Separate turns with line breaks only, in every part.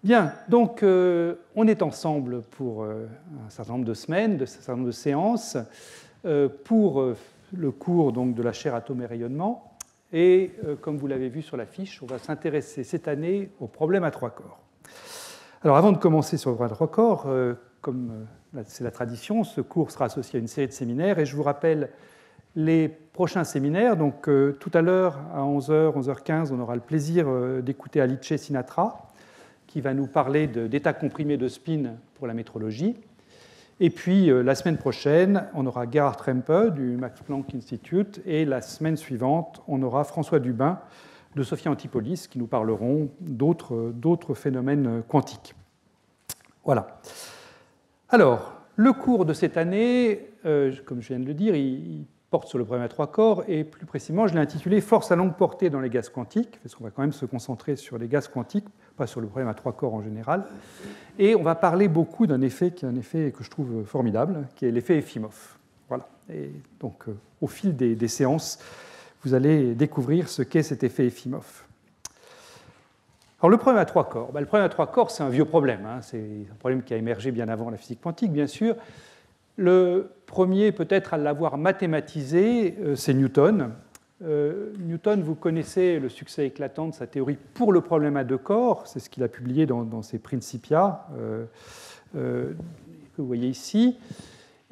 Bien, donc on est ensemble pour un certain nombre de semaines, un certain nombre de séances, pour le cours donc, de la chaire Atomes et rayonnement. Et comme vous l'avez vu sur la fiche, on va s'intéresser cette année au problème à trois corps. Alors avant de commencer sur le problème à trois corps, comme c'est la tradition, ce cours sera associé à une série de séminaires et je vous rappelle les prochains séminaires. Donc tout à l'heure à 11h, 11h15, on aura le plaisir d'écouter Alice Sinatra qui va nous parler d'états comprimés de spin pour la métrologie. Et puis la semaine prochaine, on aura Gerhard Rempe du Max Planck Institute et la semaine suivante, on aura François Dubin de Sophia Antipolis qui nous parleront d'autres phénomènes quantiques. Voilà. Alors, le cours de cette année, comme je viens de le dire, il porte sur le problème à trois corps et plus précisément, je l'ai intitulé « Force à longue portée dans les gaz quantiques », parce qu'on va quand même se concentrer sur les gaz quantiques, pas sur le problème à trois corps en général. Et on va parler beaucoup d'un effet qui est un effet que je trouve formidable, qui est l'effet Efimov. Voilà. Et donc, au fil des séances, vous allez découvrir ce qu'est cet effet Efimov. Alors, le problème à trois corps, le problème à trois corps, c'est un vieux problème. C'est un problème qui a émergé bien avant la physique quantique, bien sûr. Le premier, peut-être, à l'avoir mathématisé, c'est Newton. Newton, vous connaissez le succès éclatant de sa théorie pour le problème à deux corps, c'est ce qu'il a publié dans ses Principia, que vous voyez ici.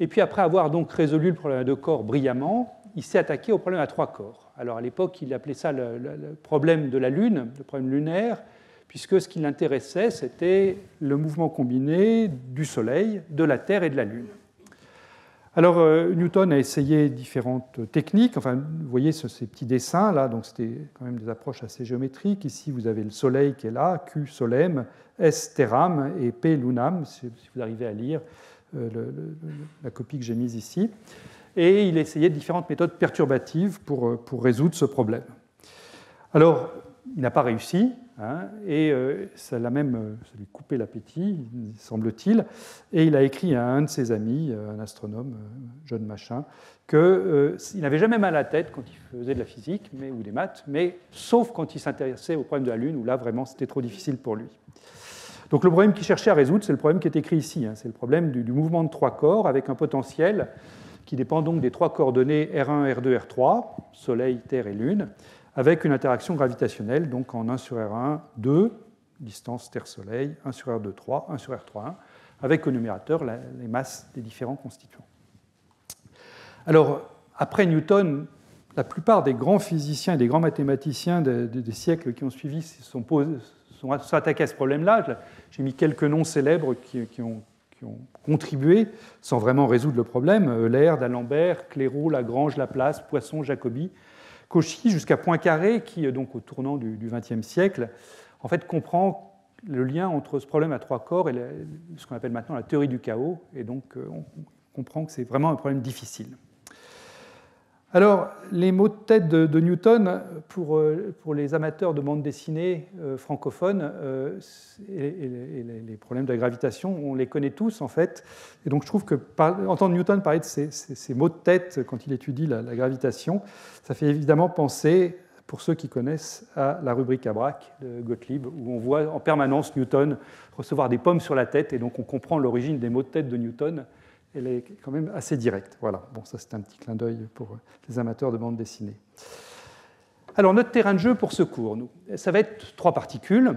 Et puis après avoir donc résolu le problème à deux corps brillamment, il s'est attaqué au problème à trois corps. Alors à l'époque, il appelait ça le problème de la Lune, le problème lunaire, puisque ce qui l'intéressait, c'était le mouvement combiné du Soleil, de la Terre et de la Lune. Alors, Newton a essayé différentes techniques. Enfin, vous voyez ces petits dessins là, donc c'était quand même des approches assez géométriques. Ici, vous avez le Soleil qui est là, Q solem, S terram et P lunam, si vous arrivez à lire la copie que j'ai mise ici. Et il a essayé différentes méthodes perturbatives pour résoudre ce problème. Alors, il n'a pas réussi, et ça l'a même ça lui coupé l'appétit, semble-t-il, et il a écrit à un de ses amis, un astronome, John Machin, qu'il n'avait jamais mal à la tête quand il faisait de la physique ou des maths, mais sauf quand il s'intéressait au problème de la Lune, où là, vraiment, c'était trop difficile pour lui. Donc le problème qu'il cherchait à résoudre, c'est le problème qui est écrit ici, c'est le problème du mouvement de trois corps avec un potentiel qui dépend donc des trois coordonnées R1, R2, R3, Soleil, Terre et Lune, avec une interaction gravitationnelle, donc en 1 sur R1, 2, distance Terre-Soleil, 1 sur R2, 3, 1 sur R3, 1, avec au numérateur les masses des différents constituants. Alors, après Newton, la plupart des grands physiciens et des grands mathématiciens des siècles qui ont suivi sont attaqués à ce problème-là. J'ai mis quelques noms célèbres qui ont contribué, sans vraiment résoudre le problème, Euler, d'Alembert, Clairaut, Lagrange, Laplace, Poisson, Jacobi, Cauchy, jusqu'à Poincaré, qui, donc, au tournant du XXe siècle, en fait, comprend le lien entre ce problème à trois corps et ce qu'on appelle maintenant la théorie du chaos, et donc on comprend que c'est vraiment un problème difficile. Alors, les mots de tête de Newton, pour les amateurs de bande dessinée francophones, et les problèmes de la gravitation, on les connaît tous, en fait. Et donc, je trouve que entendre Newton parler de ces mots de tête quand il étudie la gravitation, ça fait évidemment penser, pour ceux qui connaissent, à la rubrique à braque de Gottlieb, où on voit en permanence Newton recevoir des pommes sur la tête, et donc on comprend l'origine des mots de tête de Newton. Elle est quand même assez directe. Voilà. Bon, ça, c'est un petit clin d'œil pour les amateurs de bande dessinée. Alors, notre terrain de jeu pour ce cours, ça va être trois particules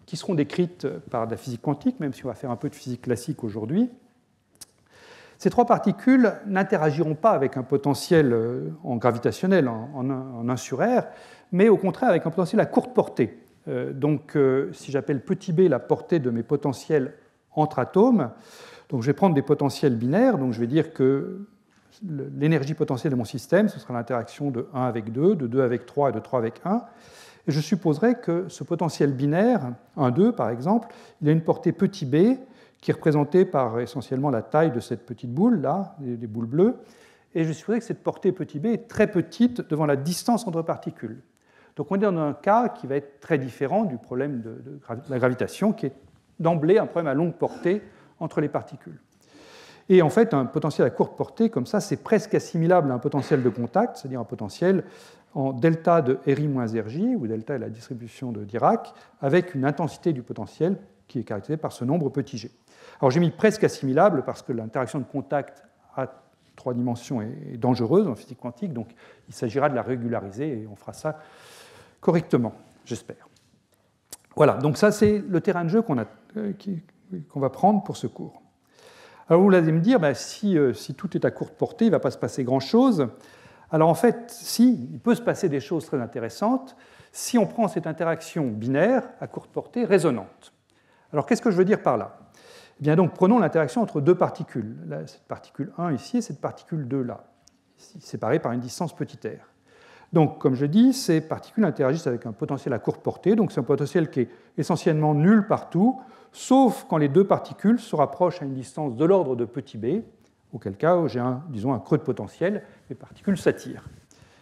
qui seront décrites par de la physique quantique, même si on va faire un peu de physique classique aujourd'hui. Ces trois particules n'interagiront pas avec un potentiel en gravitationnel, en 1 sur R, mais au contraire avec un potentiel à courte portée. Donc, si j'appelle petit b la portée de mes potentiels entre atomes, donc je vais prendre des potentiels binaires, donc je vais dire que l'énergie potentielle de mon système, ce sera l'interaction de 1 avec 2, de 2 avec 3 et de 3 avec 1. Et je supposerai que ce potentiel binaire, 1, 2 par exemple, il a une portée petit b qui est représentée par essentiellement la taille de cette petite boule, là, les boules bleues. Et je supposerai que cette portée petit b est très petite devant la distance entre particules. Donc on est dans un cas qui va être très différent du problème de la gravitation, qui est d'emblée un problème à longue portée entre les particules. Et en fait, un potentiel à courte portée, comme ça, c'est presque assimilable à un potentiel de contact, c'est-à-dire un potentiel en delta de RI moins RJ, où delta est la distribution de Dirac, avec une intensité du potentiel qui est caractérisé par ce nombre petit g. Alors j'ai mis presque assimilable parce que l'interaction de contact à 3 dimensions est dangereuse en physique quantique, donc il s'agira de la régulariser et on fera ça correctement, j'espère. Voilà, donc ça c'est le terrain de jeu qu'on va prendre pour ce cours. Alors vous allez me dire, si tout est à courte portée, il ne va pas se passer grand-chose. Alors en fait, si, il peut se passer des choses très intéressantes si on prend cette interaction binaire à courte portée résonante. Alors qu'est-ce que je veux dire par là? Eh bien donc prenons l'interaction entre deux particules, là, cette particule 1 ici et cette particule 2 là, ici, séparées par une distance petit r. Donc comme je dis, ces particules interagissent avec un potentiel à courte portée, donc c'est un potentiel qui est essentiellement nul partout, sauf quand les deux particules se rapprochent à une distance de l'ordre de petit b, auquel cas j'ai un creux de potentiel, les particules s'attirent.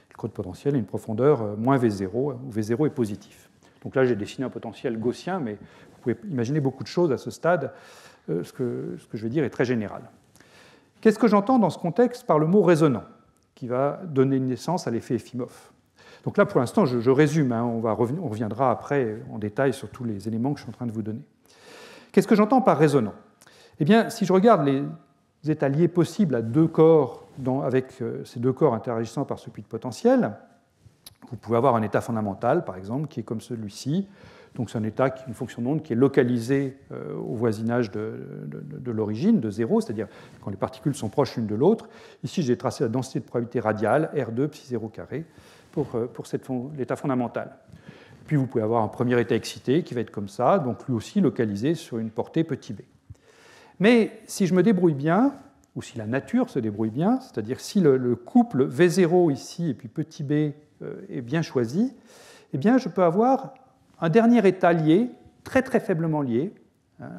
Le creux de potentiel a une profondeur moins V0, où V0 est positif. Donc là j'ai dessiné un potentiel gaussien, mais vous pouvez imaginer beaucoup de choses à ce stade. Ce que je vais dire est très général. Qu'est-ce que j'entends dans ce contexte par le mot résonant, qui va donner naissance à l'effet Efimov? Donc là, pour l'instant, je résume, hein, on reviendra après en détail sur tous les éléments que je suis en train de vous donner. Qu'est-ce que j'entends par résonant? Eh bien, si je regarde les états liés possibles à deux corps, avec ces deux corps interagissant par ce puits de potentiel, vous pouvez avoir un état fondamental, par exemple, qui est comme celui-ci. Donc c'est un état, une fonction d'onde qui est localisée au voisinage de l'origine, de 0, c'est-à-dire quand les particules sont proches l'une de l'autre. Ici, j'ai tracé la densité de probabilité radiale, R2 psi 0 carré, pour l'état fondamental. Puis vous pouvez avoir un premier état excité qui va être comme ça, donc lui aussi localisé sur une portée petit b. Mais si je me débrouille bien, ou si la nature se débrouille bien, c'est-à-dire si le couple V0 ici et puis petit b est bien choisi, eh bien je peux avoir un dernier état lié, très très faiblement lié,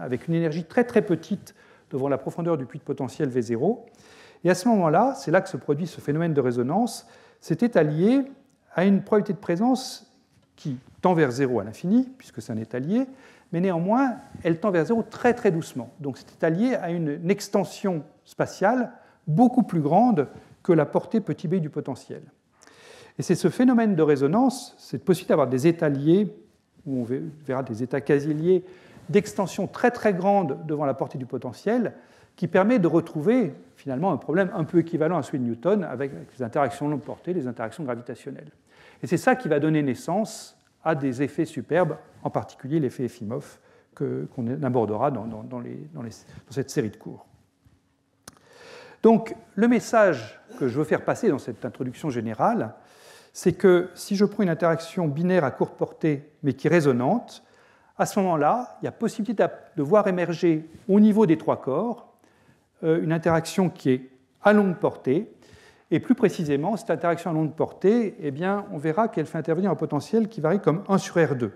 avec une énergie très très petite devant la profondeur du puits de potentiel V0. Et à ce moment-là, c'est là que se produit ce phénomène de résonance, cet état lié a une probabilité de présence qui tend vers 0 à l'infini, puisque c'est un état lié, mais néanmoins, elle tend vers 0 très très doucement. Donc cet état lié a une extension spatiale beaucoup plus grande que la portée petit b du potentiel. Et c'est ce phénomène de résonance, cette possibilité d'avoir des états liés, où on verra des états quasi liés, d'extension très très grande devant la portée du potentiel, qui permet de retrouver finalement un problème un peu équivalent à celui de Newton avec les interactions longue portée, les interactions gravitationnelles. Et c'est ça qui va donner naissance à des effets superbes, en particulier l'effet Efimov, qu'on abordera dans cette série de cours. Donc le message que je veux faire passer dans cette introduction générale, c'est que si je prends une interaction binaire à courte portée, mais qui est résonante, à ce moment-là, il y a possibilité de voir émerger au niveau des trois corps une interaction qui est à longue portée, et plus précisément, cette interaction à longue portée, eh bien, on verra qu'elle fait intervenir un potentiel qui varie comme 1 sur R2.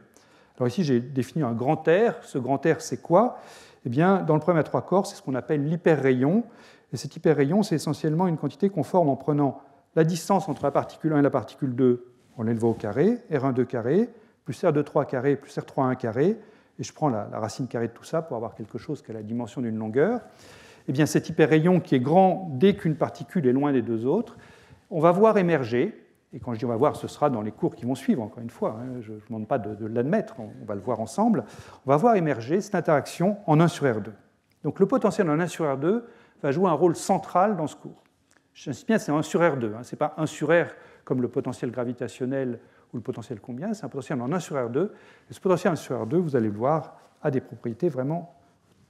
Alors ici, j'ai défini un grand R. Ce grand R, c'est quoi? Eh bien, dans le problème à trois corps, c'est ce qu'on appelle l'hyperrayon. Et cet hyperrayon, c'est essentiellement une quantité qu'on forme en prenant la distance entre la particule 1 et la particule 2, on l'élève au carré, R1,2 carré, plus R2,3 carré, plus R3,1 carré, et je prends la racine carrée de tout ça pour avoir quelque chose qui a la dimension d'une longueur. Eh bien, cet hyperrayon qui est grand dès qu'une particule est loin des deux autres, on va voir émerger, et quand je dis on va voir, ce sera dans les cours qui vont suivre, encore une fois, hein, je ne demande pas de l'admettre, on va le voir ensemble, on va voir émerger cette interaction en 1 sur R2. Donc le potentiel en 1 sur R2 va jouer un rôle central dans ce cours. J'insiste bien, c'est 1 sur R2, hein, ce n'est pas 1 sur R comme le potentiel gravitationnel ou le potentiel combien, c'est un potentiel en 1 sur R2, et ce potentiel en 1 sur R2, vous allez le voir, a des propriétés vraiment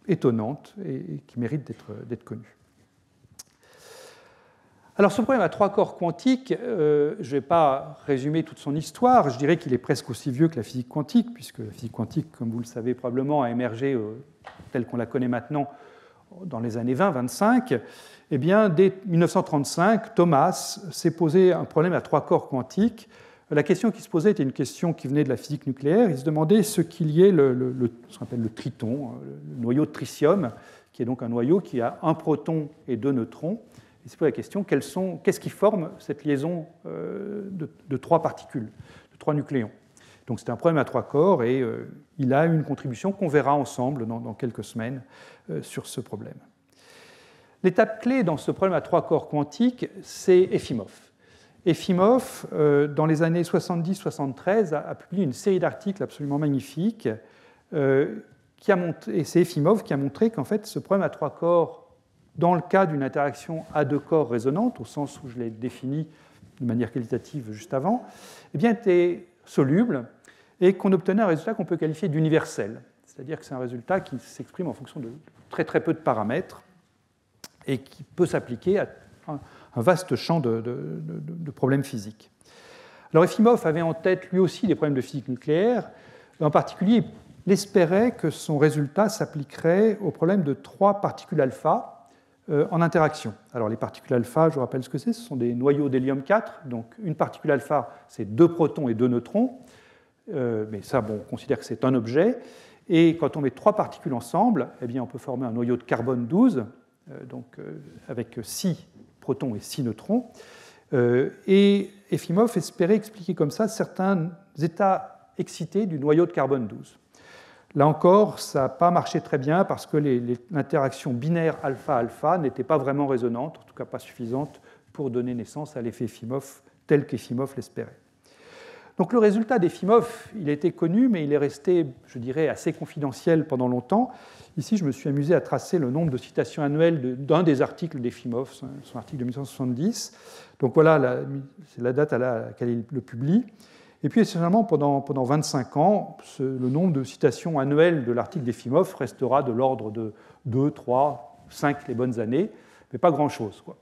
étonnantes et qui méritent d'être connues. Alors ce problème à trois corps quantiques, je ne vais pas résumer toute son histoire, je dirais qu'il est presque aussi vieux que la physique quantique, puisque la physique quantique, comme vous le savez probablement, a émergé telle qu'on la connaît maintenant dans les années 20-25. Eh bien, dès 1935, Thomas s'est posé un problème à trois corps quantiques. La question qui se posait était une question qui venait de la physique nucléaire. Il se demandait ce qu'il y ait ce qu'on appelle le triton, le noyau de tritium, qui est donc un noyau qui a un proton et deux neutrons. Il se pose la question, qu'est-ce qui forme cette liaison de trois particules, de trois nucléons? Donc c'est un problème à trois corps et il a une contribution qu'on verra ensemble dans quelques semaines sur ce problème. L'étape clé dans ce problème à trois corps quantiques, c'est Efimov. Efimov, dans les années 70-73, a publié une série d'articles absolument magnifiques et c'est Efimov qui a montré qu'en fait, ce problème à trois corps, dans le cas d'une interaction à deux corps résonante, au sens où je l'ai défini de manière qualitative juste avant, eh bien, était soluble et qu'on obtenait un résultat qu'on peut qualifier d'universel. C'est-à-dire que c'est un résultat qui s'exprime en fonction de très très peu de paramètres et qui peut s'appliquer à un vaste champ de problèmes physiques. Alors Efimov avait en tête lui aussi des problèmes de physique nucléaire. En particulier, il espérait que son résultat s'appliquerait au problème de trois particules alpha en interaction. Alors les particules alpha, je vous rappelle ce que c'est, ce sont des noyaux d'hélium 4. Donc une particule alpha, c'est 2 protons et 2 neutrons. Mais ça, bon, on considère que c'est un objet. Et quand on met trois particules ensemble, eh bien, on peut former un noyau de carbone 12, avec 6 protons et 6 neutrons. Et Efimov espérait expliquer comme ça certains états excités du noyau de carbone 12. Là encore, ça n'a pas marché très bien parce que l'interaction binaire alpha-alpha n'était pas vraiment résonante, en tout cas pas suffisante pour donner naissance à l'effet Efimov tel qu'Efimov l'espérait. Donc le résultat d'Efimov, il était connu, mais il est resté, je dirais, assez confidentiel pendant longtemps. Ici, je me suis amusé à tracer le nombre de citations annuelles d'un des articles d'Efimov, son article de 1970. Donc voilà, c'est la date à laquelle il le publie. Et puis, essentiellement, pendant 25 ans, le nombre de citations annuelles de l'article d'Efimov restera de l'ordre de 2, 3, 5 les bonnes années, mais pas grand-chose, quoi.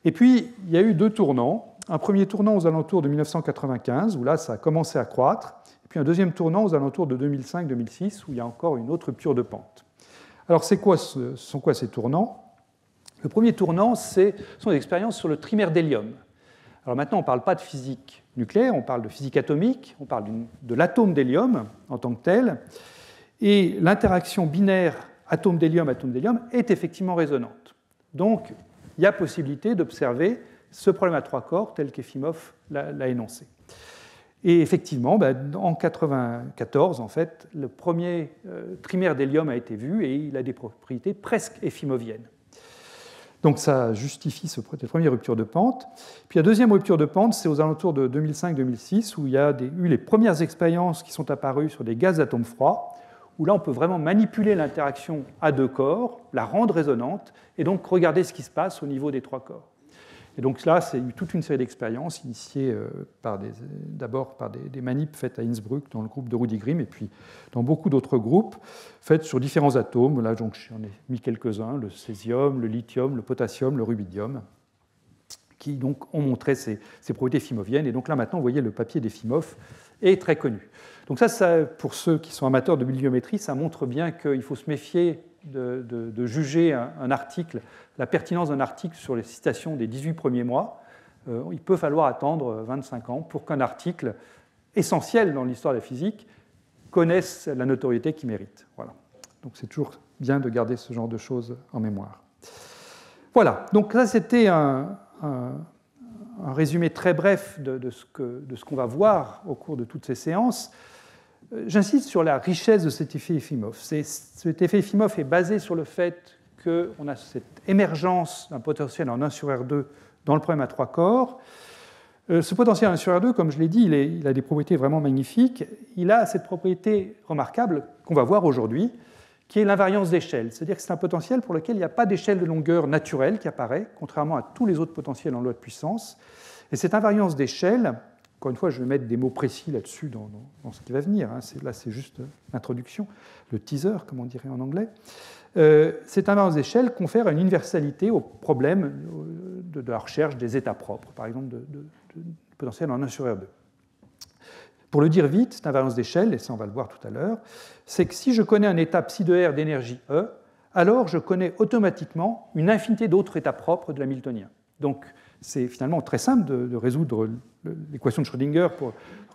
Et puis, il y a eu deux tournants. Un premier tournant aux alentours de 1995, où là, ça a commencé à croître. Et puis un deuxième tournant aux alentours de 2005-2006, où il y a encore une autre rupture de pente. Alors, ce sont quoi ces tournants? Le premier tournant, ce sont des expériences sur le trimère d'hélium. Alors maintenant, on ne parle pas de physique nucléaire, on parle de physique atomique, on parle de l'atome d'hélium en tant que tel. Et l'interaction binaire atome d'hélium est effectivement résonante. Donc, il y a possibilité d'observer ce problème à trois corps tel qu'Efimov l'a énoncé. Et effectivement, en 1994, en fait, le premier trimère d'hélium a été vu et il a des propriétés presque effimoviennes. Donc ça justifie cette première rupture de pente. Puis la deuxième rupture de pente, c'est aux alentours de 2005-2006, où il y a eu les premières expériences qui sont apparues sur des gaz d'atomes froids, où là on peut vraiment manipuler l'interaction à deux corps, la rendre résonante, et donc regarder ce qui se passe au niveau des trois corps. Et donc là, c'est toute une série d'expériences initiées d'abord par des manips faites à Innsbruck dans le groupe de Rudi Grimm et puis dans beaucoup d'autres groupes faites sur différents atomes. Là, j'en ai mis quelques-uns, le césium, le lithium, le potassium, le rubidium, qui donc ont montré ces propriétés efimoviennes. Et donc là, maintenant, vous voyez, le papier d'Efimov est très connu. Donc ça, pour ceux qui sont amateurs de bibliométrie, ça montre bien qu'il faut se méfier de juger un article, la pertinence d'un article sur les citations des 18 premiers mois. Il peut falloir attendre 25 ans pour qu'un article essentiel dans l'histoire de la physique connaisse la notoriété qu'il mérite. Voilà. Donc c'est toujours bien de garder ce genre de choses en mémoire. Voilà, donc ça c'était un résumé très bref de ce qu'on va voir au cours de toutes ces séances. J'insiste sur la richesse de cet effet Efimov. Cet effet Efimov est basé sur le fait qu'on a cette émergence d'un potentiel en 1 sur R2 dans le problème à trois corps. Ce potentiel en 1 sur R2, comme je l'ai dit, il a des propriétés vraiment magnifiques. Il a cette propriété remarquable qu'on va voir aujourd'hui, qui est l'invariance d'échelle. C'est-à-dire que c'est un potentiel pour lequel il n'y a pas d'échelle de longueur naturelle qui apparaît, contrairement à tous les autres potentiels en loi de puissance. Et cette invariance d'échelle, encore une fois, je vais mettre des mots précis là-dessus dans ce qui va venir. Là, c'est juste l'introduction, le teaser, comme on dirait en anglais. Cette invariance d'échelle confère une universalité au problème de la recherche des états propres, par exemple de potentiel en 1 sur R2. Pour le dire vite, cette invariance d'échelle, et ça on va le voir tout à l'heure, c'est que si je connais un état psi de R d'énergie E, alors je connais automatiquement une infinité d'autres états propres de l'hamiltonien. Donc c'est finalement très simple de résoudre l'équation de Schrödinger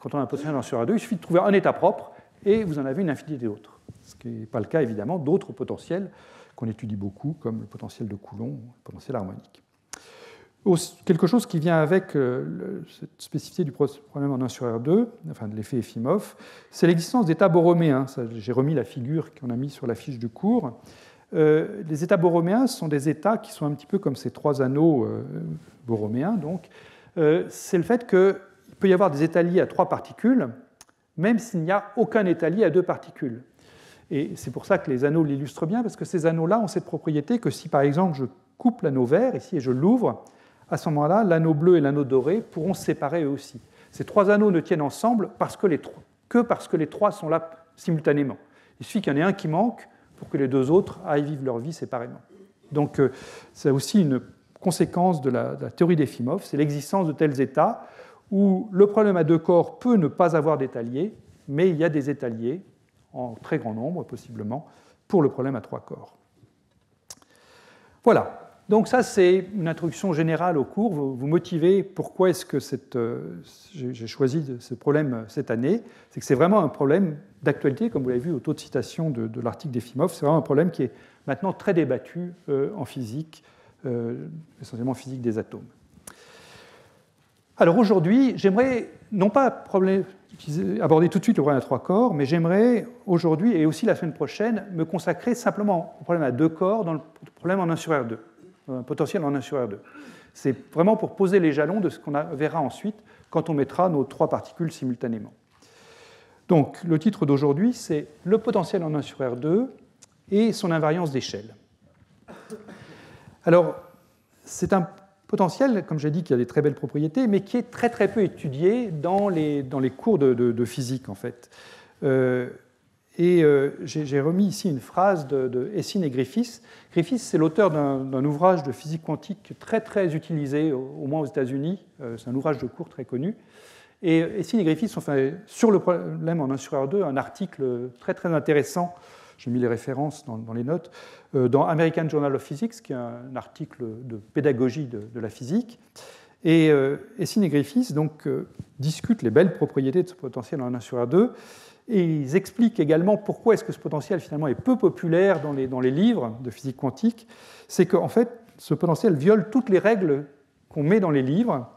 quand on a un potentiel en 1 sur R2. Il suffit de trouver un état propre et vous en avez une infinité d'autres. Ce qui n'est pas le cas évidemment d'autres potentiels qu'on étudie beaucoup, comme le potentiel de Coulomb, le potentiel harmonique. Quelque chose qui vient avec cette spécificité du problème en 1 sur R2, enfin de l'effet Efimov, c'est l'existence d'états borroméens. J'ai remis la figure qu'on a mise sur la fiche du cours. Les états borroméens sont des états qui sont un petit peu comme ces trois anneaux borroméens. Donc, c'est le fait qu'il peut y avoir des états liés à trois particules, même s'il n'y a aucun état lié à deux particules. Et c'est pour ça que les anneaux l'illustrent bien, parce que ces anneaux-là ont cette propriété que si, par exemple, je coupe l'anneau vert ici et je l'ouvre, à ce moment-là, l'anneau bleu et l'anneau doré pourront se séparer eux aussi. Ces trois anneaux ne tiennent ensemble parce que les trois sont là simultanément. Il suffit qu'il y en ait un qui manque pour que les deux autres aillent vivre leur vie séparément. Donc, c'est aussi une conséquence de la théorie d'Efimov, c'est l'existence de tels états où le problème à deux corps peut ne pas avoir d'état lié, mais il y a des états liés, en très grand nombre possiblement, pour le problème à trois corps. Voilà. Donc ça, c'est une introduction générale au cours. Vous motivez pourquoi est-ce que j'ai choisi ce problème cette année. C'est que c'est vraiment un problème d'actualité, comme vous l'avez vu au taux de citation de l'article d'Efimov. C'est vraiment un problème qui est maintenant très débattu en physique, essentiellement en physique des atomes. Alors aujourd'hui, j'aimerais non pas aborder tout de suite le problème à trois corps, mais j'aimerais aujourd'hui et aussi la semaine prochaine me consacrer simplement au problème à deux corps dans le problème en 1 sur R2. Un potentiel en 1 sur R2. C'est vraiment pour poser les jalons de ce qu'on verra ensuite quand on mettra nos trois particules simultanément. Donc, le titre d'aujourd'hui, c'est le potentiel en 1 sur R2 et son invariance d'échelle. Alors, c'est un potentiel, comme j'ai dit, qui a des très belles propriétés, mais qui est très très peu étudié dans les cours de physique, en fait. J'ai remis ici une phrase de Essine et Griffiths. Griffiths, c'est l'auteur d'un ouvrage de physique quantique très très utilisé, au moins aux États-Unis. C'est un ouvrage de cours très connu. Et Essine et Griffiths ont fait sur le problème en 1 sur R2 un article très très intéressant. J'ai mis les références dans les notes, dans American Journal of Physics, qui est un article de pédagogie de la physique. Et Essine et Griffiths discutent les belles propriétés de ce potentiel en 1 sur R2. Et ils expliquent également pourquoi est-ce que ce potentiel finalement est peu populaire dans les livres de physique quantique. C'est qu'en fait, ce potentiel viole toutes les règles qu'on met dans les livres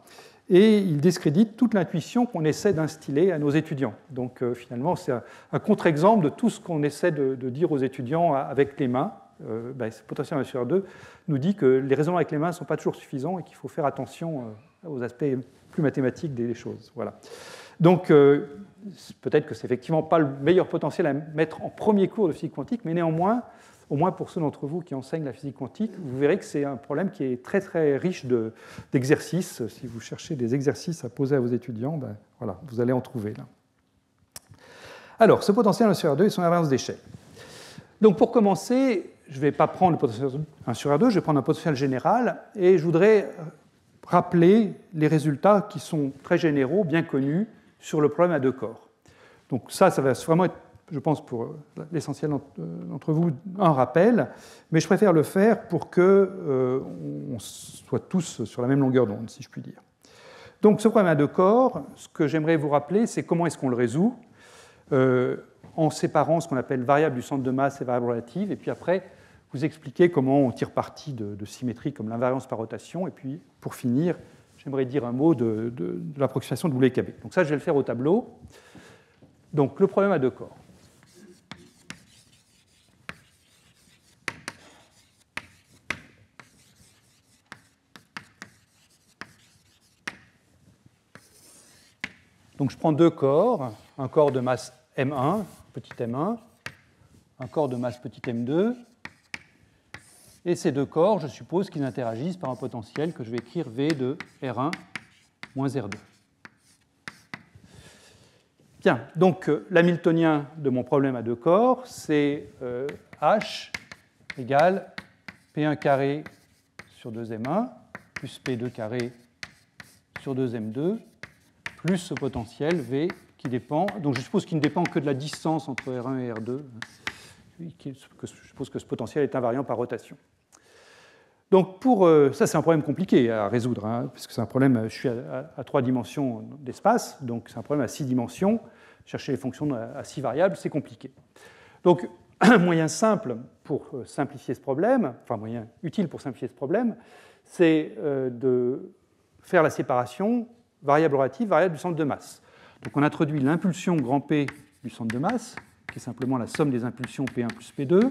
et il discrédite toute l'intuition qu'on essaie d'instiller à nos étudiants. Donc finalement, c'est un contre-exemple de tout ce qu'on essaie de dire aux étudiants avec les mains. Ce potentiel 1 sur R2 nous dit que les raisonnements avec les mains ne sont pas toujours suffisants et qu'il faut faire attention aux aspects plus mathématiques des choses. Voilà. Donc, peut-être que ce n'est effectivement pas le meilleur potentiel à mettre en premier cours de physique quantique, mais néanmoins, au moins pour ceux d'entre vous qui enseignent la physique quantique, vous verrez que c'est un problème qui est très très riche d'exercices. Si vous cherchez des exercices à poser à vos étudiants, voilà, vous allez en trouver là. Alors, ce potentiel 1 sur R2 et son invariance d'échelle. Donc, pour commencer, je ne vais pas prendre le potentiel 1 sur R2, je vais prendre un potentiel général, et je voudrais rappeler les résultats qui sont très généraux, bien connus, sur le problème à deux corps. Donc ça va vraiment être, je pense, pour l'essentiel d'entre vous, un rappel, mais je préfère le faire pour qu'on soit tous sur la même longueur d'onde, si je puis dire. Donc ce problème à deux corps, ce que j'aimerais vous rappeler, c'est comment est-ce qu'on le résout, en séparant ce qu'on appelle variable du centre de masse et variable relative, et puis après, vous expliquer comment on tire parti de symétrie comme l'invariance par rotation, et puis pour finir, j'aimerais dire un mot de l'approximation de Boulay-Cabet. Donc ça, je vais le faire au tableau. Donc le problème à deux corps. Donc je prends deux corps, un corps de masse M1, petit m1, un corps de masse petit m2, et ces deux corps, je suppose qu'ils interagissent par un potentiel que je vais écrire V de R1 moins R2. Bien, donc l'hamiltonien de mon problème à deux corps, c'est H égale P1 carré sur 2m1 plus P2 carré sur 2m2 plus ce potentiel V qui dépend, donc je suppose qu'il ne dépend que de la distance entre R1 et R2, je suppose que ce potentiel est invariant par rotation. Donc ça, c'est un problème compliqué à résoudre, puisque c'est un problème, je suis à 3 dimensions d'espace, donc c'est un problème à 6 dimensions. Chercher les fonctions à 6 variables, c'est compliqué. Donc, un moyen simple pour simplifier ce problème, enfin, un moyen utile pour simplifier ce problème, c'est de faire la séparation variable relative, variable du centre de masse. Donc, on introduit l'impulsion grand P du centre de masse, qui est simplement la somme des impulsions P1 plus P2,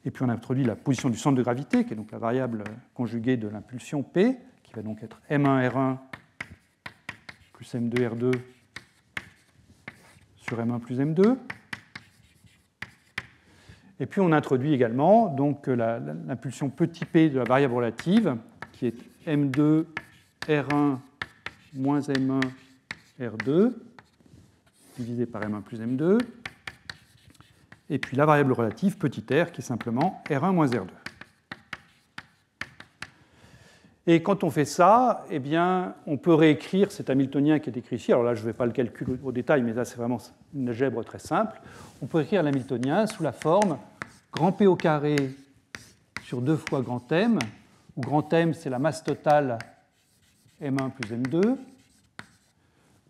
et puis on introduit la position du centre de gravité, qui est donc la variable conjuguée de l'impulsion P, qui va donc être M1 R1 plus M2 R2 sur M1 plus M2. Et puis on introduit également donc, l'impulsion petit p de la variable relative, qui est m2 R1 moins M1 R2, divisé par M1 plus M2, et puis la variable relative petit r, qui est simplement R1 moins R2. Et quand on fait ça, eh bien, on peut réécrire cet Hamiltonien qui est écrit ici. Alors là, je ne vais pas le calculer au détail, mais là, c'est vraiment une algèbre très simple. On peut écrire l'Hamiltonien sous la forme grand P au carré sur 2 fois grand M, où grand M, c'est la masse totale M1 plus M2,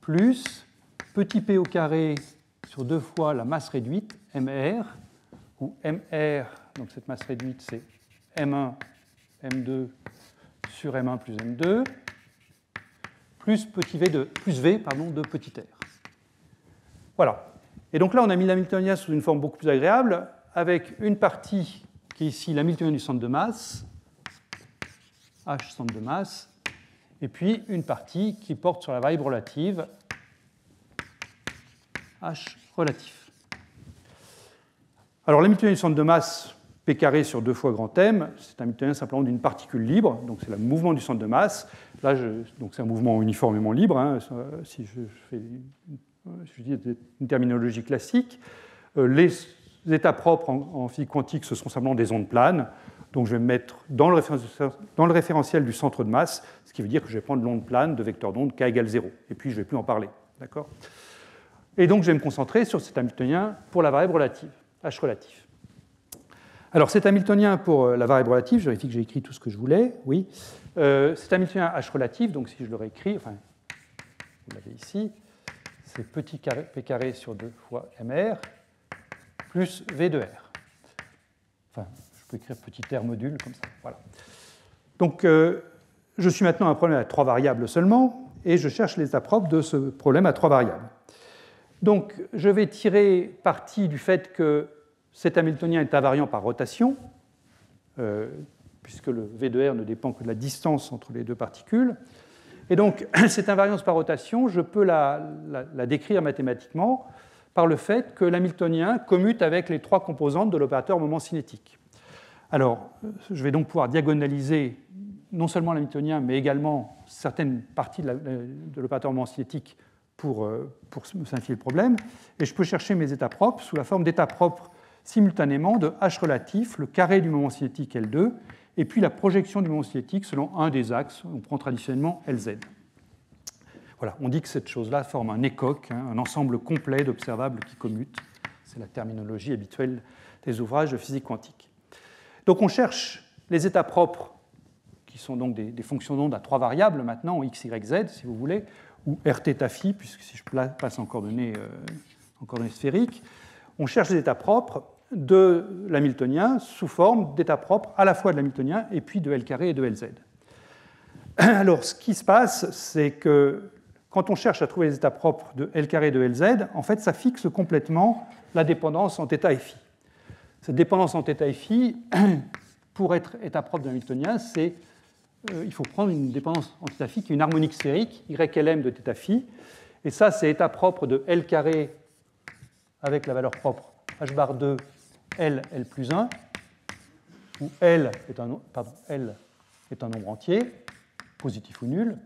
plus petit p au carré sur 2 fois la masse réduite, MR, où MR, donc cette masse réduite, c'est M1, M2 sur M1 plus M2, plus petit v de petit r. Voilà. Et donc là, on a mis l'Hamiltonien sous une forme beaucoup plus agréable, avec une partie qui est ici l'Hamiltonien du centre de masse, H centre de masse, et puis une partie qui porte sur la variable relative, H relatif. Alors l'Hamiltonien du centre de masse, P carré sur 2 fois grand M, c'est un Hamiltonien simplement d'une particule libre, donc c'est le mouvement du centre de masse. Là, donc c'est un mouvement uniformément libre, hein, si je dis une terminologie classique. Les états propres en physique quantique, ce sont simplement des ondes planes. Donc je vais me mettre dans le référentiel du centre de masse, ce qui veut dire que je vais prendre l'onde plane de vecteur d'onde k égale 0. Et puis je ne vais plus en parler. D'accord ? Et donc je vais me concentrer sur cet Hamiltonien pour la variable relative, H relatif. Alors cet Hamiltonien pour la variable relative, je vérifie que j'ai écrit tout ce que je voulais, oui. Cet Hamiltonien H relatif, donc si je le réécris, enfin, vous l'avez ici, c'est petit P carré sur 2 fois MR plus V de R. Enfin, je peux écrire petit R module comme ça, voilà. Donc je suis maintenant à un problème à 3 variables seulement, et je cherche l'état propre de ce problème à 3 variables. Donc je vais tirer parti du fait que cet Hamiltonien est invariant par rotation, puisque le V de R ne dépend que de la distance entre les deux particules. Et donc, cette invariance par rotation, je peux la décrire mathématiquement par le fait que l'Hamiltonien commute avec les 3 composantes de l'opérateur moment cinétique. Alors, je vais donc pouvoir diagonaliser non seulement l'Hamiltonien, mais également certaines parties de l'opérateur moment cinétique pour me simplifier le problème. Et je peux chercher mes états propres sous la forme d'états propres simultanément de H relatif, le carré du moment cinétique L2, et puis la projection du moment cinétique selon un des axes, on prend traditionnellement LZ. Voilà, on dit que cette chose-là forme un écoque, hein, un ensemble complet d'observables qui commutent. C'est la terminologie habituelle des ouvrages de physique quantique. Donc on cherche les états propres, qui sont donc des fonctions d'onde à 3 variables maintenant, x, y, z, si vous voulez, ou Rθ phi, puisque si je passe en coordonnées sphériques. On cherche les états propres de l'Hamiltonien sous forme d'états propres à la fois de l'Hamiltonien et puis de L carré et de Lz. Alors, ce qui se passe, c'est que quand on cherche à trouver les états propres de L carré et de Lz, en fait, ça fixe complètement la dépendance en θ et φ. Cette dépendance en θ et φ, pour être état propre de l'Hamiltonien, il faut prendre une dépendance en θ φ qui est une harmonique sphérique, YLM de θ φ, et ça, c'est état propre de L carré avec la valeur propre h bar 2, L, L plus 1, où L est un nombre entier, positif ou nul,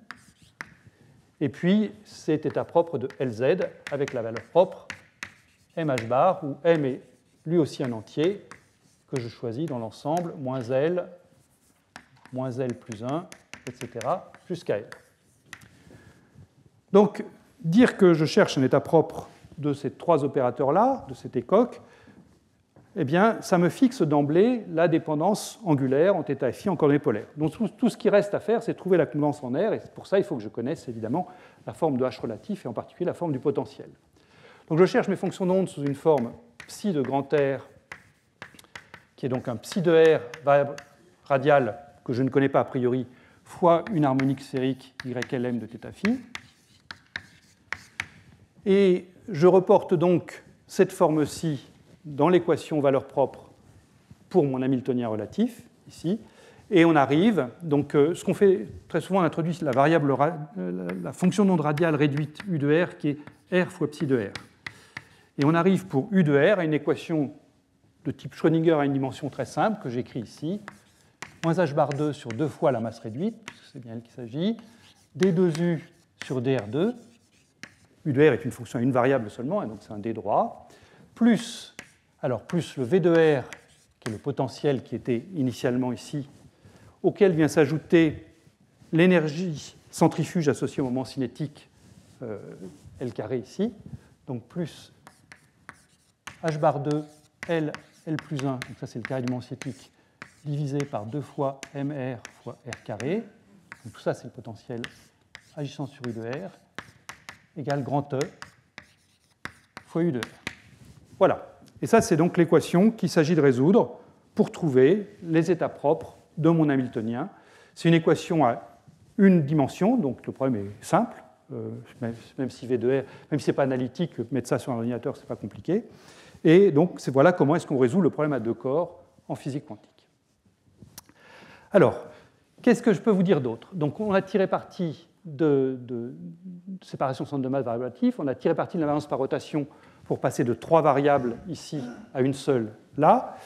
et puis c'est état propre de Lz avec la valeur propre mh bar, où m est lui aussi un entier que je choisis dans l'ensemble moins L plus 1, etc., jusqu'à L. Donc, dire que je cherche un état propre de ces 3 opérateurs-là, de cet écoque, eh bien, ça me fixe d'emblée la dépendance angulaire en θ et φ en coordonnées polaires. Donc tout ce qui reste à faire, c'est trouver la constance en R, et pour ça, il faut que je connaisse évidemment la forme de H relatif, et en particulier la forme du potentiel. Donc je cherche mes fonctions d'onde sous une forme psi de grand R, qui est donc un psi de R variable radiale que je ne connais pas a priori, fois une harmonique sphérique YLM de θ φ. Et je reporte donc cette forme-ci dans l'équation valeur propre pour mon Hamiltonien relatif, ici, et on arrive, donc ce qu'on fait très souvent, on introduit la fonction d'onde radiale réduite U de R, qui est R fois psi de R. Et on arrive pour U de R à une équation de type Schrödinger à une dimension très simple que j'écris ici, moins h bar 2 sur 2 fois la masse réduite, puisque c'est bien elle qu'il s'agit, d2u sur dr2, u de r est une fonction à une variable seulement, et donc c'est un d droit, plus le v de r, qui est le potentiel qui était initialement ici, auquel vient s'ajouter l'énergie centrifuge associée au moment cinétique L carré ici, donc plus h bar 2 L plus 1, donc ça c'est le carré du moment cinétique, divisé par 2 fois mr fois r carré, donc tout ça c'est le potentiel agissant sur u de r, égale grand E fois u de r. Voilà. Et ça, c'est donc l'équation qu'il s'agit de résoudre pour trouver les états propres de mon Hamiltonien. C'est une équation à une dimension, donc le problème est simple, même si V de R, même si ce n'est pas analytique, mettre ça sur un ordinateur, ce n'est pas compliqué. Et donc, voilà comment est-ce qu'on résout le problème à deux corps en physique quantique. Alors, qu'est-ce que je peux vous dire d'autre? Donc, on a tiré parti de séparation centre de masse variable relatif, on a tiré parti de l'invariance par rotation pour passer de 3 variables ici à une seule là.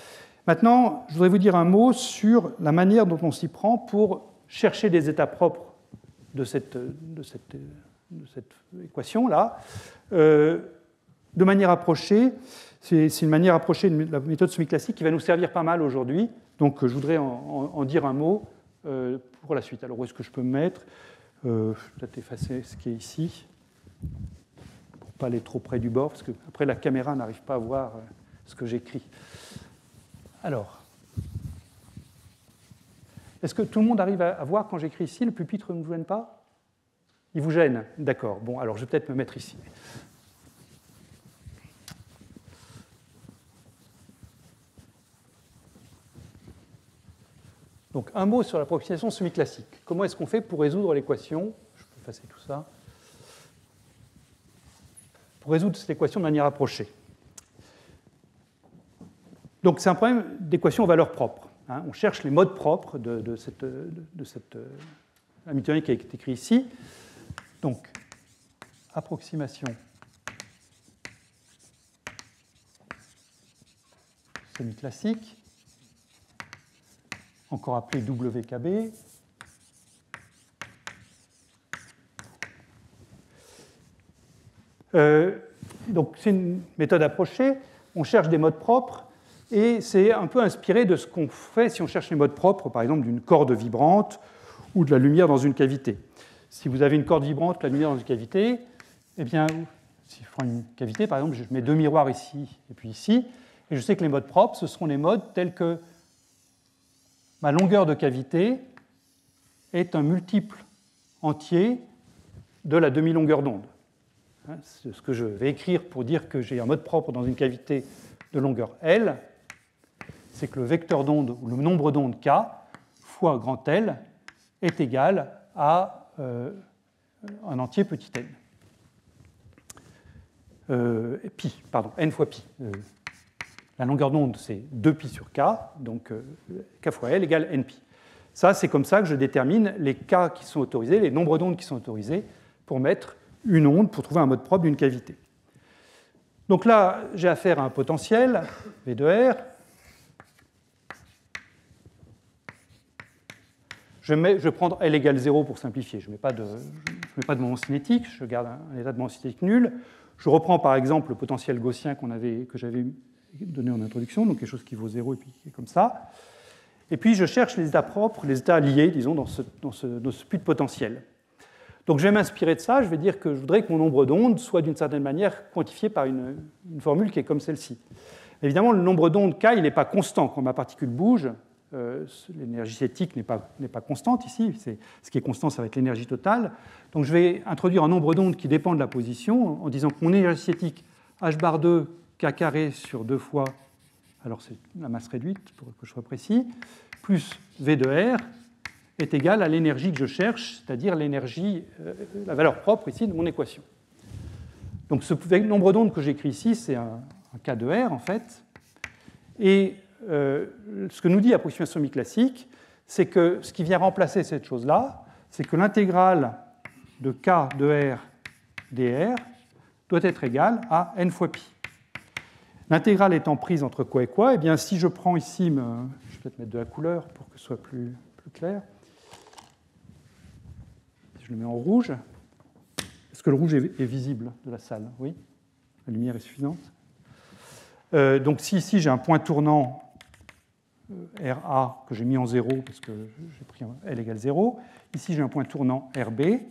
Maintenant, je voudrais vous dire un mot sur la manière dont on s'y prend pour chercher des états propres de cette équation-là. De manière approchée, c'est une manière approchée de la méthode semi-classique qui va nous servir pas mal aujourd'hui. Donc, je voudrais en dire un mot pour la suite. Alors, où est-ce que je peux me mettre? Je vais peut-être effacer ce qui est ici, pour ne pas aller trop près du bord, parce qu'après, la caméra n'arrive pas à voir ce que j'écris. Alors, est-ce que tout le monde arrive à voir quand j'écris ici? Le pupitre ne vous gêne pas? Il vous gêne? D'accord. Bon, alors je vais peut-être me mettre ici. Donc, un mot sur l'approximation semi-classique. Comment est-ce qu'on fait pour résoudre l'équation? Je peux effacer tout ça. Pour résoudre cette équation de manière approchée. Donc, c'est un problème d'équation aux valeurs propres. On cherche les modes propres de cette Hamiltonienne qui est écrit ici. Donc, approximation semi-classique, encore appelée WKB. Donc, c'est une méthode approchée. On cherche des modes propres. Et c'est un peu inspiré de ce qu'on fait si on cherche les modes propres, par exemple d'une corde vibrante ou de la lumière dans une cavité. Si vous avez une corde vibrante, la lumière dans une cavité, eh bien, si je prends une cavité, par exemple, je mets deux miroirs ici et puis ici, et je sais que les modes propres, ce seront les modes tels que ma longueur de cavité est un multiple entier de la demi-longueur d'onde. C'est ce que je vais écrire pour dire que j'ai un mode propre dans une cavité de longueur L, c'est que le vecteur d'onde, ou le nombre d'ondes K, fois grand L, est égal à un entier petit n. N fois pi. La longueur d'onde, c'est 2pi sur K, donc K fois L égale npi. Ça, c'est comme ça que je détermine les K qui sont autorisés, les nombres d'ondes qui sont autorisés, pour mettre une onde, pour trouver un mode propre d'une cavité. Donc là, j'ai affaire à un potentiel, V de R. Je vais prendre L égale 0 pour simplifier. Je ne mets pas de moment cinétique, je garde un état de moment cinétique nul. Je reprends par exemple le potentiel gaussien que j'avais donné en introduction, donc quelque chose qui vaut 0 et puis qui est comme ça. Et puis je cherche les états propres, les états liés, disons, dans ce puits de potentiel. Donc je vais m'inspirer de ça, je vais dire que je voudrais que mon nombre d'ondes soit d'une certaine manière quantifié par une formule qui est comme celle-ci. Évidemment, le nombre d'ondes K, il n'est pas constant. Quand ma particule bouge, l'énergie cinétique n'est pas constante ici. Ce qui est constant, ça va être l'énergie totale. Donc je vais introduire un nombre d'ondes qui dépend de la position en disant que mon énergie cinétique, h bar 2, K carré sur 2 fois, alors c'est la masse réduite pour que je sois précis, plus V de R, est égal à l'énergie que je cherche, c'est-à-dire l'énergie, la valeur propre ici de mon équation. Donc ce nombre d'ondes que j'écris ici, c'est un K de R en fait. Et ce que nous dit l'approximation semi-classique, c'est que ce qui vient remplacer cette chose-là, c'est que l'intégrale de K de R dr doit être égale à n fois pi. L'intégrale étant prise entre quoi et quoi, eh bien, si je prends ici, je vais peut-être mettre de la couleur pour que ce soit plus clair. Si je le mets en rouge, est-ce que le rouge est visible de la salle? Oui, la lumière est suffisante. Donc si ici j'ai un point tournant RA que j'ai mis en 0 parce que j'ai pris L égale 0, ici j'ai un point tournant RB, eh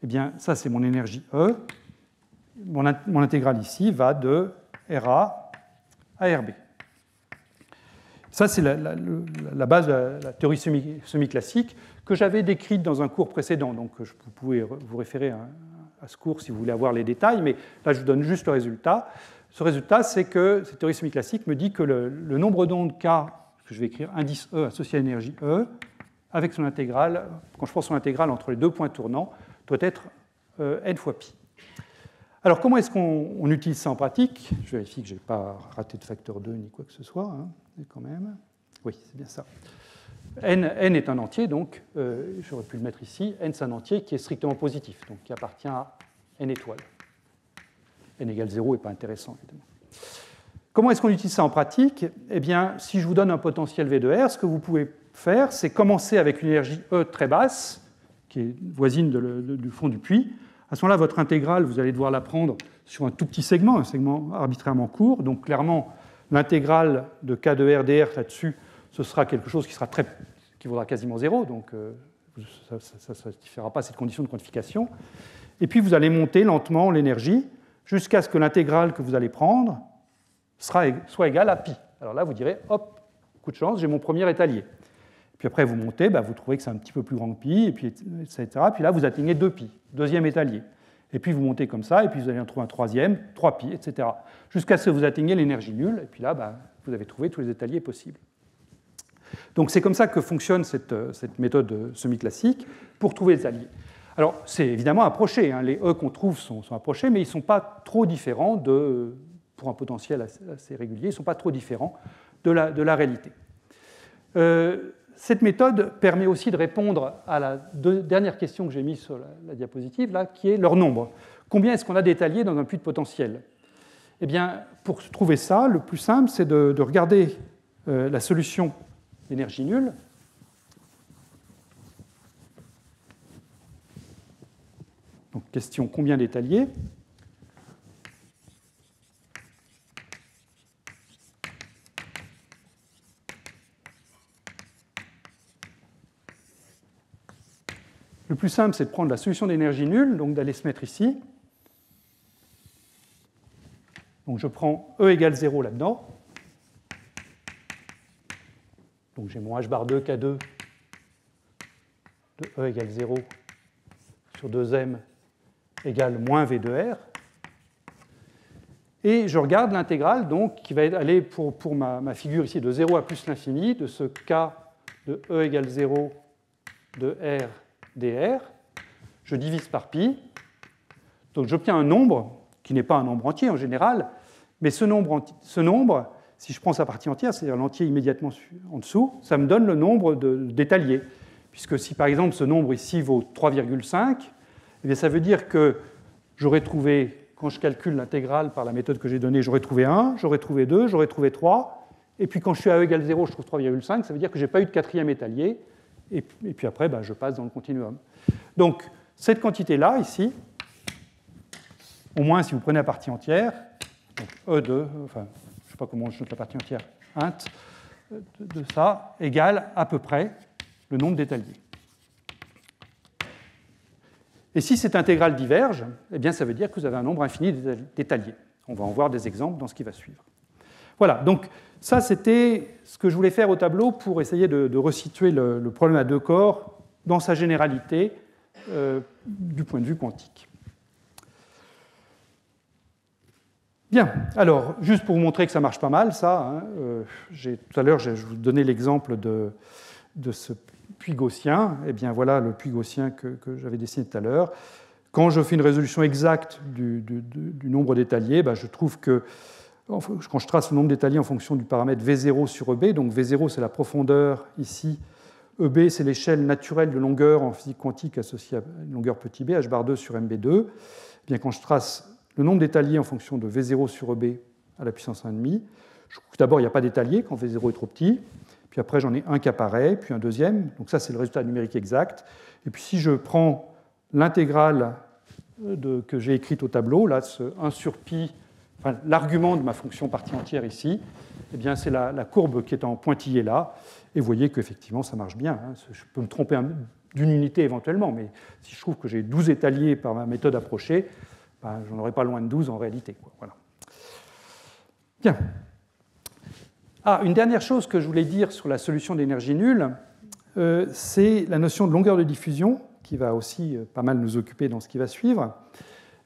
bien ça c'est mon énergie E. Mon intégrale ici va de RA à RB. Ça, c'est la base de la théorie semi-classique que j'avais décrite dans un cours précédent. Donc, vous pouvez vous référer à ce cours si vous voulez avoir les détails, mais là, je vous donne juste le résultat. Ce résultat, c'est que cette théorie semi-classique me dit que le nombre d'ondes K, que je vais écrire indice E associé à l'énergie E, avec son intégrale, quand je prends son intégrale entre les deux points tournants, doit être n fois pi. Alors, comment est-ce qu'on utilise ça en pratique? Je vérifie que je n'ai pas raté de facteur 2 ni quoi que ce soit, hein, mais quand même. Oui, c'est bien ça. N est un entier, donc j'aurais pu le mettre ici. N, c'est un entier qui est strictement positif, donc qui appartient à n étoiles. N égale 0 n'est pas intéressant, évidemment. Comment est-ce qu'on utilise ça en pratique? Eh bien, si je vous donne un potentiel V de R, ce que vous pouvez faire, c'est commencer avec une énergie E très basse, qui est voisine du fond du puits. À ce moment-là, votre intégrale, vous allez devoir la prendre sur un tout petit segment, un segment arbitrairement court. Donc clairement, l'intégrale de K de R dr là-dessus, ce sera quelque chose qui vaudra quasiment 0. Donc ça ne satisfera pas cette condition de quantification. Et puis vous allez monter lentement l'énergie jusqu'à ce que l'intégrale que vous allez prendre soit égale à pi. Alors là, vous direz, hop, coup de chance, j'ai mon premier étalier. Puis après, vous montez, vous trouvez que c'est un petit peu plus grand que pi, et puis, etc. Puis là, vous atteignez 2pi, deuxième étalier. Et puis vous montez comme ça, et puis vous allez en trouver un troisième, 3pi, etc. Jusqu'à ce que vous atteigniez l'énergie nulle, et puis là, vous avez trouvé tous les étaliers possibles. Donc c'est comme ça que fonctionne cette méthode semi-classique pour trouver les étaliers. Alors c'est évidemment approché, hein. Les E qu'on trouve sont approchés, mais ils ne sont pas trop différents pour un potentiel assez régulier, ils ne sont pas trop différents de la réalité. Cette méthode permet aussi de répondre à la dernière question que j'ai mise sur la diapositive, là, qui est leur nombre. Combien est-ce qu'on a d'étaliers dans un puits de potentiel? Eh bien, pour trouver ça, le plus simple, c'est de regarder la solution d'énergie nulle. Donc, question, combien d'étaliers? Le plus simple, c'est de prendre la solution d'énergie nulle, donc d'aller se mettre ici. Donc je prends E égale 0 là-dedans. Donc j'ai mon h bar 2 K2 de E égale 0 sur 2m égale moins V de R. Et je regarde l'intégrale donc, qui va aller pour ma figure ici de 0 à plus l'infini, de ce K de E égale 0 de R dr, je divise par pi, donc j'obtiens un nombre qui n'est pas un nombre entier en général, mais ce nombre, si je prends sa partie entière, c'est-à-dire l'entier immédiatement en dessous, ça me donne le nombre d'étaliers. Puisque si par exemple ce nombre ici vaut 3,5, eh bien ça veut dire que j'aurais trouvé, quand je calcule l'intégrale par la méthode que j'ai donnée, j'aurais trouvé 1, j'aurais trouvé 2, j'aurais trouvé 3, et puis quand je suis à E égale 0, je trouve 3,5, ça veut dire que je n'ai pas eu de quatrième étalier, et puis après, je passe dans le continuum. Donc, cette quantité-là, ici, au moins si vous prenez la partie entière, donc E2, enfin, je ne sais pas comment je note la partie entière, int, de ça, égale à peu près le nombre d'étaliers. Et si cette intégrale diverge, eh bien, ça veut dire que vous avez un nombre infini d'étaliers. On va en voir des exemples dans ce qui va suivre. Voilà, donc ça, c'était ce que je voulais faire au tableau pour essayer de resituer le problème à deux corps dans sa généralité du point de vue quantique. Bien, alors, juste pour vous montrer que ça marche pas mal, ça, hein, tout à l'heure, je vous donnais l'exemple de ce puits gaussien. Eh bien, voilà le puits gaussien que j'avais dessiné tout à l'heure. Quand je fais une résolution exacte du nombre d'étaliers, je trouve que quand je trace le nombre d'étaliers en fonction du paramètre V0 sur EB, donc V0 c'est la profondeur ici, EB c'est l'échelle naturelle de longueur en physique quantique associée à une longueur petit b, h bar 2 sur MB2, eh bien quand je trace le nombre d'étaliers en fonction de V0 sur EB à la puissance 1,5. D'abord, il n'y a pas d'étalier quand V0 est trop petit. Puis après, j'en ai un qui apparaît, puis un deuxième. Donc ça, c'est le résultat numérique exact. Et puis si je prends l'intégrale que j'ai écrite au tableau, là, ce 1 sur pi, enfin, l'argument de ma fonction partie entière ici, eh bien, c'est la courbe qui est en pointillé là. Et vous voyez qu'effectivement, ça marche bien. Hein. Je peux me tromper d'une unité éventuellement, mais si je trouve que j'ai 12 étaliers par ma méthode approchée, ben, j'en aurai pas loin de 12 en réalité, quoi. Voilà. Bien. Ah, une dernière chose que je voulais dire sur la solution d'énergie nulle, c'est la notion de longueur de diffusion, qui va aussi pas mal nous occuper dans ce qui va suivre,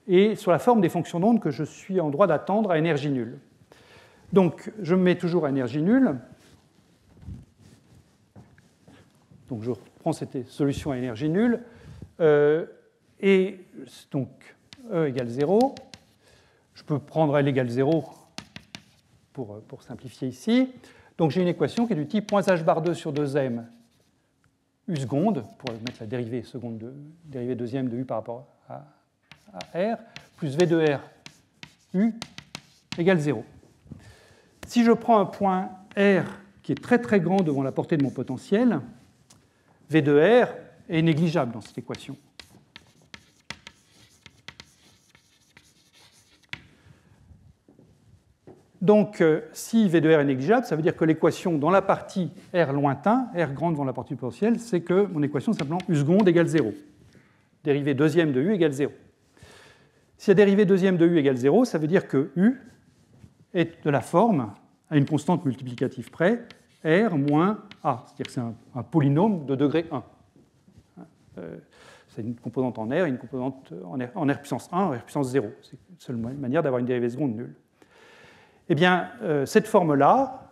et sur la forme des fonctions d'onde que je suis en droit d'attendre à énergie nulle. Donc, je me mets toujours à énergie nulle. Donc, je reprends cette solution à énergie nulle. Et donc, E égale 0. Je peux prendre L égale 0 pour simplifier ici. Donc, j'ai une équation qui est du type moins h bar 2 sur 2m U seconde, pour mettre la dérivée deuxième de U par rapport à R, plus V de R U égale 0. Si je prends un point R qui est très très grand devant la portée de mon potentiel, V de R est négligeable dans cette équation. Donc, si V de R est négligeable, ça veut dire que l'équation dans la partie R lointain, R grande devant la partie du potentiel, c'est que mon équation est simplement U seconde égale 0. Dérivée deuxième de U égale 0. Si la dérivée deuxième de U égale 0, ça veut dire que U est de la forme, à une constante multiplicative près, R moins A. C'est-à-dire que c'est un polynôme de degré 1. C'est une composante en R et une composante en R puissance 1, en R puissance 0. C'est la seule manière d'avoir une dérivée seconde nulle. Eh bien, cette forme-là,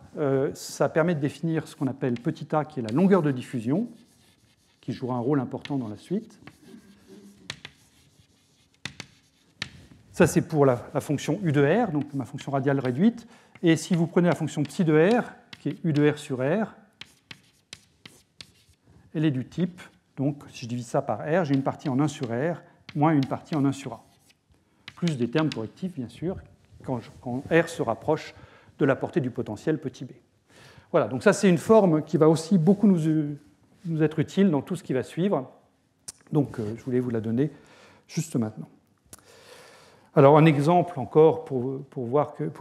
ça permet de définir ce qu'on appelle petit a, qui est la longueur de diffusion, qui jouera un rôle important dans la suite. Ça, c'est pour la fonction U de R, donc ma fonction radiale réduite. Et si vous prenez la fonction psi de R, qui est U de R sur R, elle est du type, donc si je divise ça par R, j'ai une partie en 1 sur R, moins une partie en 1 sur A. Plus des termes correctifs, bien sûr, quand R se rapproche de la portée du potentiel petit b. Voilà, donc ça c'est une forme qui va aussi beaucoup nous être utile dans tout ce qui va suivre. Donc je voulais vous la donner juste maintenant. Alors un exemple encore pour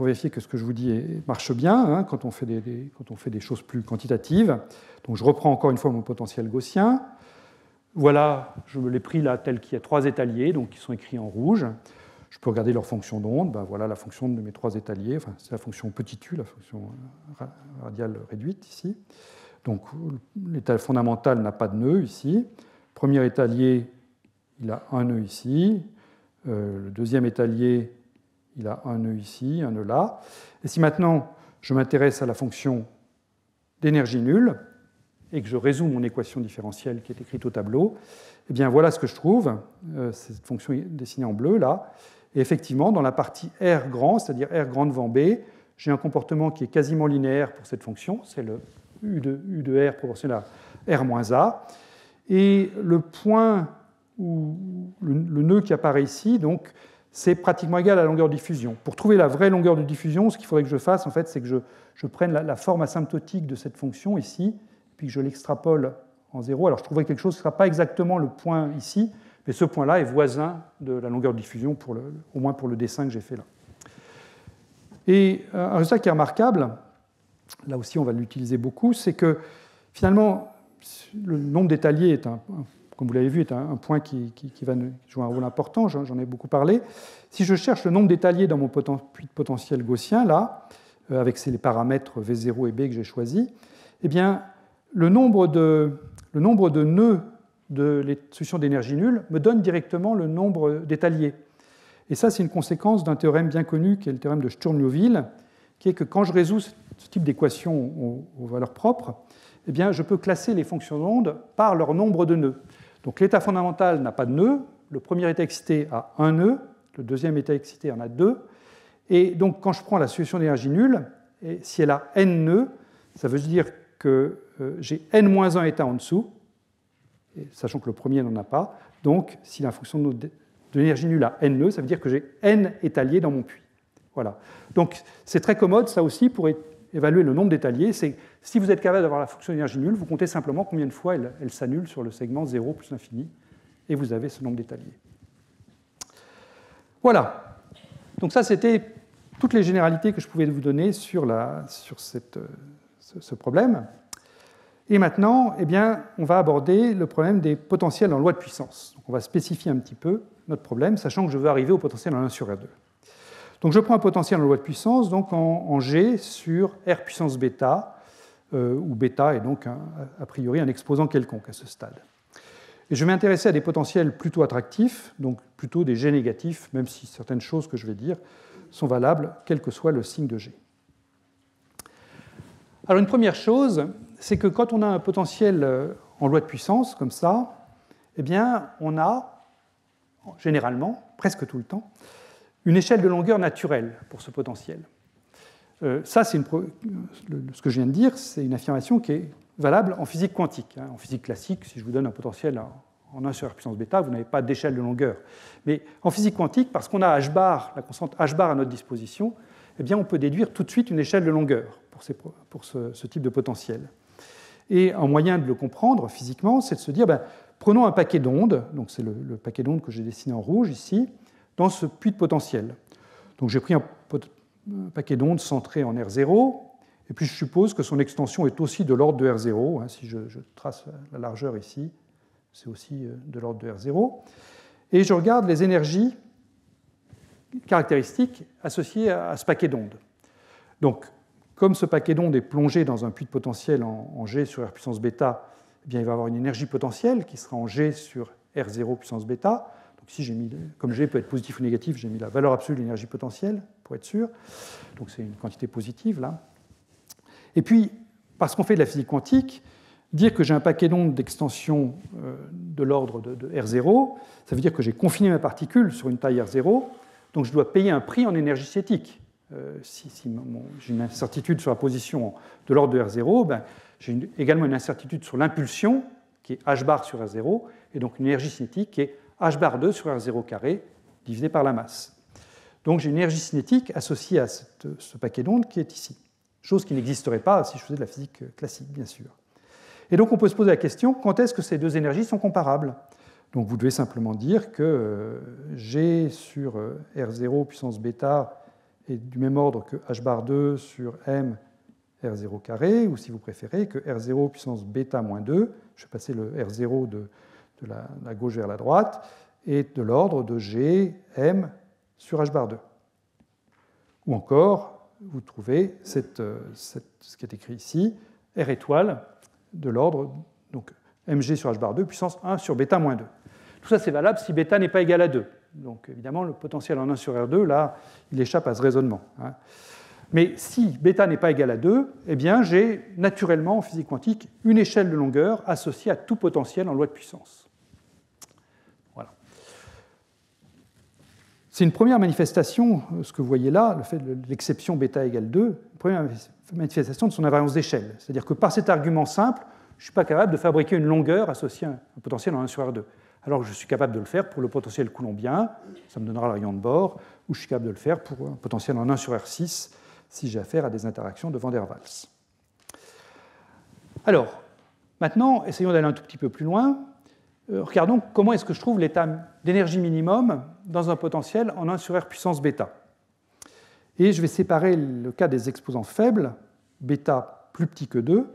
vérifier que ce que je vous dis marche bien, hein, quand on fait des choses plus quantitatives. Donc je reprends encore une fois mon potentiel gaussien. Voilà, je me l'ai pris là tel qu'il y a 3 étaliers, donc qui sont écrits en rouge. Je peux regarder leur fonction d'onde. Ben voilà la fonction de mes 3 étaliers. Enfin, c'est la fonction petit u, la fonction radiale réduite ici. Donc l'étal fondamental n'a pas de nœud ici. Premier étalier, il a un nœud ici. Le deuxième étalier, il a un nœud ici, un nœud là. Et si maintenant je m'intéresse à la fonction d'énergie nulle et que je résous mon équation différentielle qui est écrite au tableau, eh bien voilà ce que je trouve. C'est cette fonction dessinée en bleu là. Et effectivement, dans la partie R grand, c'est-à-dire R grand devant B, j'ai un comportement qui est quasiment linéaire pour cette fonction. C'est le U de R proportionnel à R moins A. Et le point où le nœud qui apparaît ici, donc, c'est pratiquement égal à la longueur de diffusion. Pour trouver la vraie longueur de diffusion, ce qu'il faudrait que je fasse, en fait, c'est que je prenne la forme asymptotique de cette fonction ici, puis que je l'extrapole en 0. Alors je trouverai quelque chose qui ne sera pas exactement le point ici, mais ce point-là est voisin de la longueur de diffusion, au moins pour le dessin que j'ai fait là. Et un résultat qui est remarquable, là aussi on va l'utiliser beaucoup, c'est que finalement, le nombre d'étaliers, comme vous l'avez vu, est un point qui va jouer un rôle important, j'en ai beaucoup parlé. Si je cherche le nombre d'étaliers dans mon puits de potentiel gaussien, là, avec les paramètres V0 et B que j'ai choisis, eh bien, le nombre de nœuds de les solutions d'énergie nulle me donne directement le nombre d'étaliers. Et ça, c'est une conséquence d'un théorème bien connu, qui est le théorème de Sturm-Liouville, qui est que quand je résous ce type d'équation aux valeurs propres, eh bien, je peux classer les fonctions d'onde par leur nombre de nœuds. Donc l'état fondamental n'a pas de nœud, le premier état excité a un nœud, le deuxième état excité en a 2. Et donc quand je prends la solution d'énergie nulle, et si elle a n nœuds, ça veut dire que j'ai n-1 états en dessous, sachant que le premier n'en a pas. Donc, si la fonction de l'énergie nulle a n nœuds, ça veut dire que j'ai n étaliers dans mon puits. Voilà. Donc c'est très commode, ça aussi, pour évaluer le nombre d'étaliers. C'est si vous êtes capable d'avoir la fonction d'énergie nulle, vous comptez simplement combien de fois elle s'annule sur le segment 0 plus l'infini, et vous avez ce nombre d'étaliers. Voilà. Donc ça, c'était toutes les généralités que je pouvais vous donner sur ce problème. Et maintenant, eh bien, on va aborder le problème des potentiels en loi de puissance. Donc on va spécifier un petit peu notre problème, sachant que je veux arriver au potentiel en 1 sur R2. Donc je prends un potentiel en loi de puissance donc en G sur R puissance bêta, où bêta est donc a priori un exposant quelconque à ce stade. Et je vais m'intéresser à des potentiels plutôt attractifs, donc plutôt des G négatifs, même si certaines choses que je vais dire sont valables, quel que soit le signe de G. Alors une première chose, c'est que quand on a un potentiel en loi de puissance, comme ça, eh bien, on a, généralement, presque tout le temps, une échelle de longueur naturelle pour ce potentiel. Ça, ce que je viens de dire, c'est une affirmation qui est valable en physique quantique. En physique classique, si je vous donne un potentiel en 1 sur R puissance bêta, vous n'avez pas d'échelle de longueur. Mais en physique quantique, parce qu'on a h bar, la constante h bar à notre disposition, eh bien, on peut déduire tout de suite une échelle de longueur pour ce type de potentiel. Et un moyen de le comprendre physiquement, c'est de se dire, prenons un paquet d'ondes, donc c'est le paquet d'ondes que j'ai dessiné en rouge ici, dans ce puits de potentiel. Donc j'ai pris un paquet d'ondes centré en R0, et puis je suppose que son extension est aussi de l'ordre de R0. Si je trace la largeur ici, c'est aussi de l'ordre de R0. Et je regarde les énergies caractéristiques associées à ce paquet d'ondes. Donc, comme ce paquet d'ondes est plongé dans un puits de potentiel en G sur R puissance bêta, eh bien, il va avoir une énergie potentielle qui sera en G sur R0 puissance bêta. Donc ici, comme G peut être positif ou négatif, j'ai mis la valeur absolue de l'énergie potentielle, pour être sûr. Donc c'est une quantité positive, là. Et puis, parce qu'on fait de la physique quantique, dire que j'ai un paquet d'ondes d'extension de l'ordre de R0, ça veut dire que j'ai confiné ma particule sur une taille R0, donc je dois payer un prix en énergie cinétique. Si j'ai une incertitude sur la position de l'ordre de R0, j'ai également une incertitude sur l'impulsion, qui est h bar sur R0, et donc une énergie cinétique qui est h bar 2 sur R0 carré, divisé par la masse. Donc j'ai une énergie cinétique associée à ce paquet d'ondes qui est ici. Chose qui n'existerait pas si je faisais de la physique classique, bien sûr. Et donc on peut se poser la question, quand est-ce que ces deux énergies sont comparables? Donc vous devez simplement dire que G sur R0 puissance bêta est du même ordre que h bar 2 sur m R0 carré, ou si vous préférez, que R0 puissance bêta moins 2, je vais passer le R0 de la gauche vers la droite, est de l'ordre de G m sur h bar 2. Ou encore, vous trouvez ce qui est écrit ici, R étoile, de l'ordre, donc mg sur h bar 2 puissance 1 sur bêta moins 2. Tout ça, c'est valable si bêta n'est pas égal à 2. Donc évidemment, le potentiel en 1 sur R2, là, il échappe à ce raisonnement. Mais si bêta n'est pas égal à 2, eh bien, j'ai naturellement, en physique quantique, une échelle de longueur associée à tout potentiel en loi de puissance. Voilà. C'est une première manifestation, ce que vous voyez là, le fait de l'exception bêta égale 2, une première manifestation de son invariance d'échelle. C'est-à-dire que par cet argument simple, je ne suis pas capable de fabriquer une longueur associée à un potentiel en 1 sur R2. Alors que je suis capable de le faire pour le potentiel coulombien, ça me donnera le rayon de bord, ou je suis capable de le faire pour un potentiel en 1 sur R6, si j'ai affaire à des interactions de Van der Waals. Alors, maintenant, essayons d'aller un tout petit peu plus loin. Regardons comment est-ce que je trouve l'état d'énergie minimum dans un potentiel en 1 sur R puissance bêta. Et je vais séparer le cas des exposants faibles, bêta plus petit que 2,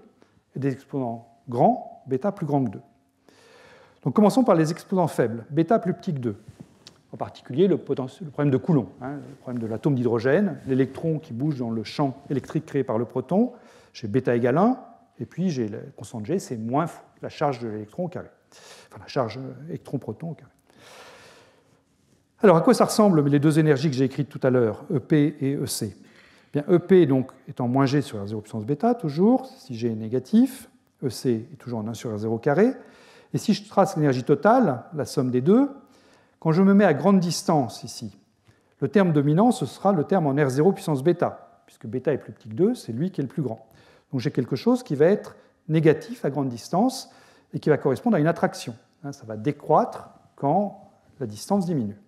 et des exposants grands, bêta plus grand que 2. Donc commençons par les exposants faibles, bêta plus petit que 2. En particulier le problème de Coulomb, le problème de l'atome d'hydrogène, l'électron qui bouge dans le champ électrique créé par le proton. J'ai bêta égale 1, et puis j'ai la constante G, c'est moins la charge de l'électron au carré. Enfin, la charge électron-proton au carré. Alors, à quoi ça ressemble les deux énergies que j'ai écrites tout à l'heure, EP et EC? Bien, EP donc, étant moins G sur R0 puissance bêta, toujours, si G est négatif, EC est toujours en 1 sur R0 carré. Et si je trace l'énergie totale, la somme des deux, quand je me mets à grande distance ici, le terme dominant, ce sera le terme en R0 puissance bêta, puisque bêta est plus petit que 2, c'est lui qui est le plus grand. Donc j'ai quelque chose qui va être négatif à grande distance et qui va correspondre à une attraction. Ça va décroître quand la distance diminue.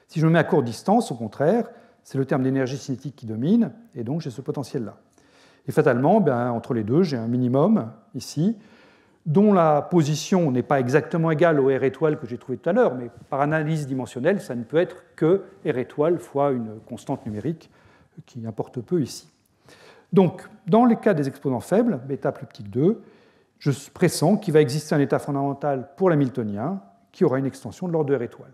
Si je me mets à courte distance, au contraire, c'est le terme d'énergie cinétique qui domine, et donc j'ai ce potentiel-là. Et fatalement, entre les deux, j'ai un minimum ici, dont la position n'est pas exactement égale au R étoile que j'ai trouvé tout à l'heure, mais par analyse dimensionnelle, ça ne peut être que R étoile fois une constante numérique qui importe peu ici. Donc, dans le cas des exposants faibles, bêta plus petit que 2, je pressens qu'il va exister un état fondamental pour l'hamiltonien qui aura une extension de l'ordre de R étoile.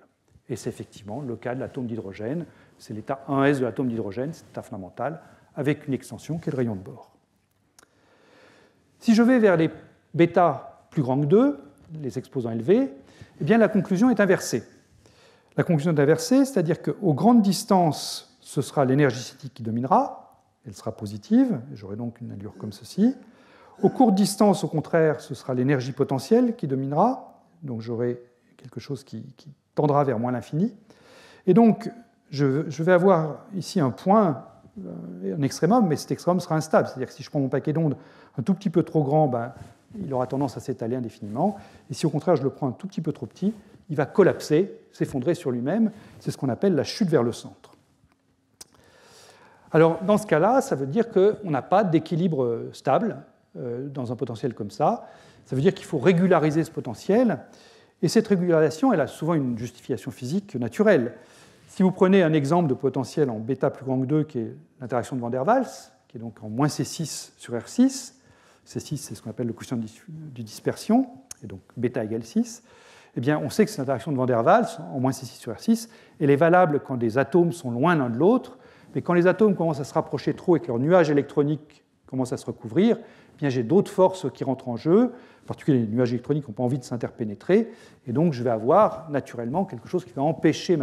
Et c'est effectivement le cas de l'atome d'hydrogène, c'est l'état 1s de l'atome d'hydrogène, c'est l'état fondamental, avec une extension qui est le rayon de bord. Si je vais vers les bêta plus grands que 2, les exposants élevés, eh bien la conclusion est inversée. La conclusion est inversée, c'est-à-dire qu'aux grandes distances, ce sera l'énergie cinétique qui dominera, elle sera positive, j'aurai donc une allure comme ceci. Aux courtes distances, au contraire, ce sera l'énergie potentielle qui dominera, donc j'aurai quelque chose qui tendra vers moins l'infini. Et donc, je vais avoir ici un point, un extrémum, mais cet extrémum sera instable, c'est-à-dire que si je prends mon paquet d'ondes un tout petit peu trop grand, il aura tendance à s'étaler indéfiniment, et si au contraire je le prends un tout petit peu trop petit, il va collapser, s'effondrer sur lui-même, c'est ce qu'on appelle la chute vers le centre. Alors, dans ce cas-là, ça veut dire qu'on n'a pas d'équilibre stable dans un potentiel comme ça. Ça veut dire qu'il faut régulariser ce potentiel. Et cette régularisation, elle a souvent une justification physique naturelle. Si vous prenez un exemple de potentiel en bêta plus grand que 2, qui est l'interaction de Van der Waals, qui est donc en moins C6 sur R6, C6 c'est ce qu'on appelle le coefficient de dispersion, et donc bêta égale 6, eh bien on sait que cette interaction de Van der Waals, en moins C6 sur R6, elle est valable quand des atomes sont loin l'un de l'autre, mais quand les atomes commencent à se rapprocher trop et que leur nuage électronique commence à se recouvrir, eh bien j'ai d'autres forces qui rentrent en jeu, en particulier les nuages électroniques n'ont pas envie de s'interpénétrer, et donc je vais avoir naturellement quelque chose qui va empêcher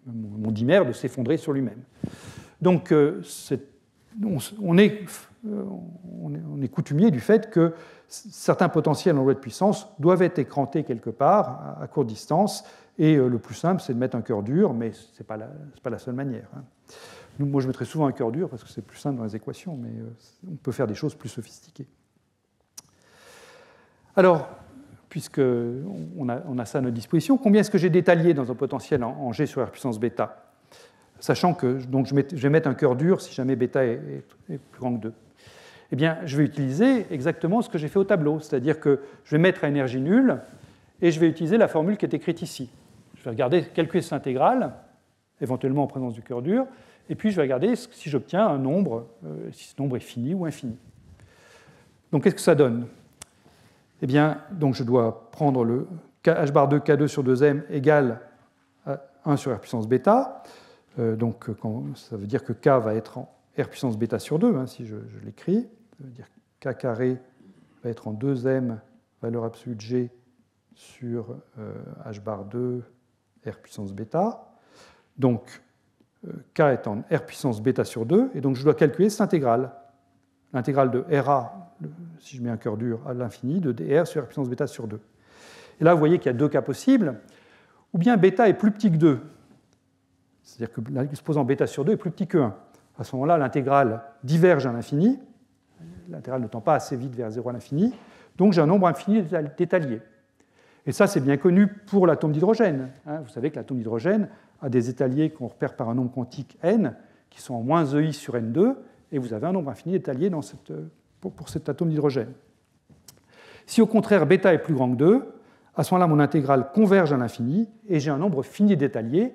mon dimère de s'effondrer sur lui-même. Donc on est coutumier du fait que certains potentiels en loi de puissance doivent être écrantés quelque part à courte distance, et le plus simple c'est de mettre un cœur dur, mais ce n'est pas la seule manière. Moi je mettrais souvent un cœur dur parce que c'est plus simple dans les équations, mais on peut faire des choses plus sophistiquées. Alors, puisqu'on a ça à notre disposition, combien est-ce que j'ai d'étaliers dans un potentiel en G sur R puissance bêta? Sachant que donc, je vais mettre un cœur dur si jamais bêta est plus grand que 2. Eh bien, je vais utiliser exactement ce que j'ai fait au tableau, c'est-à-dire que je vais mettre à énergie nulle et je vais utiliser la formule qui est écrite ici. Je vais regarder, calculer cette intégrale, éventuellement en présence du cœur dur, et puis je vais regarder si j'obtiens un nombre, si ce nombre est fini ou infini. Donc, qu'est-ce que ça donne? Eh bien, donc je dois prendre le h bar 2 K2 sur 2m égale à 1 sur R puissance bêta. Donc, ça veut dire que K va être en R puissance bêta sur 2, si je l'écris. Ça veut dire que K carré va être en 2m valeur absolue de G sur h bar 2 R puissance bêta. Donc, K est en R puissance bêta sur 2, et donc je dois calculer cette intégrale. L'intégrale de RA, si je mets un cœur dur, à l'infini, de dr sur R puissance bêta sur 2. Et là, vous voyez qu'il y a deux cas possibles. Ou bien bêta est plus petit que 2. C'est-à-dire que l'exposant bêta sur 2 est plus petit que 1. À ce moment-là, l'intégrale diverge à l'infini. L'intégrale ne tend pas assez vite vers 0 à l'infini. Donc j'ai un nombre infini d'étaliers. Et ça, c'est bien connu pour l'atome d'hydrogène. Vous savez que l'atome d'hydrogène a des étaliers qu'on repère par un nombre quantique n, qui sont en moins EI sur n2, et vous avez un nombre infini d'étaliers pour cet atome d'hydrogène. Si au contraire bêta est plus grand que 2, à ce moment-là, mon intégrale converge à l'infini, et j'ai un nombre fini d'étaliers.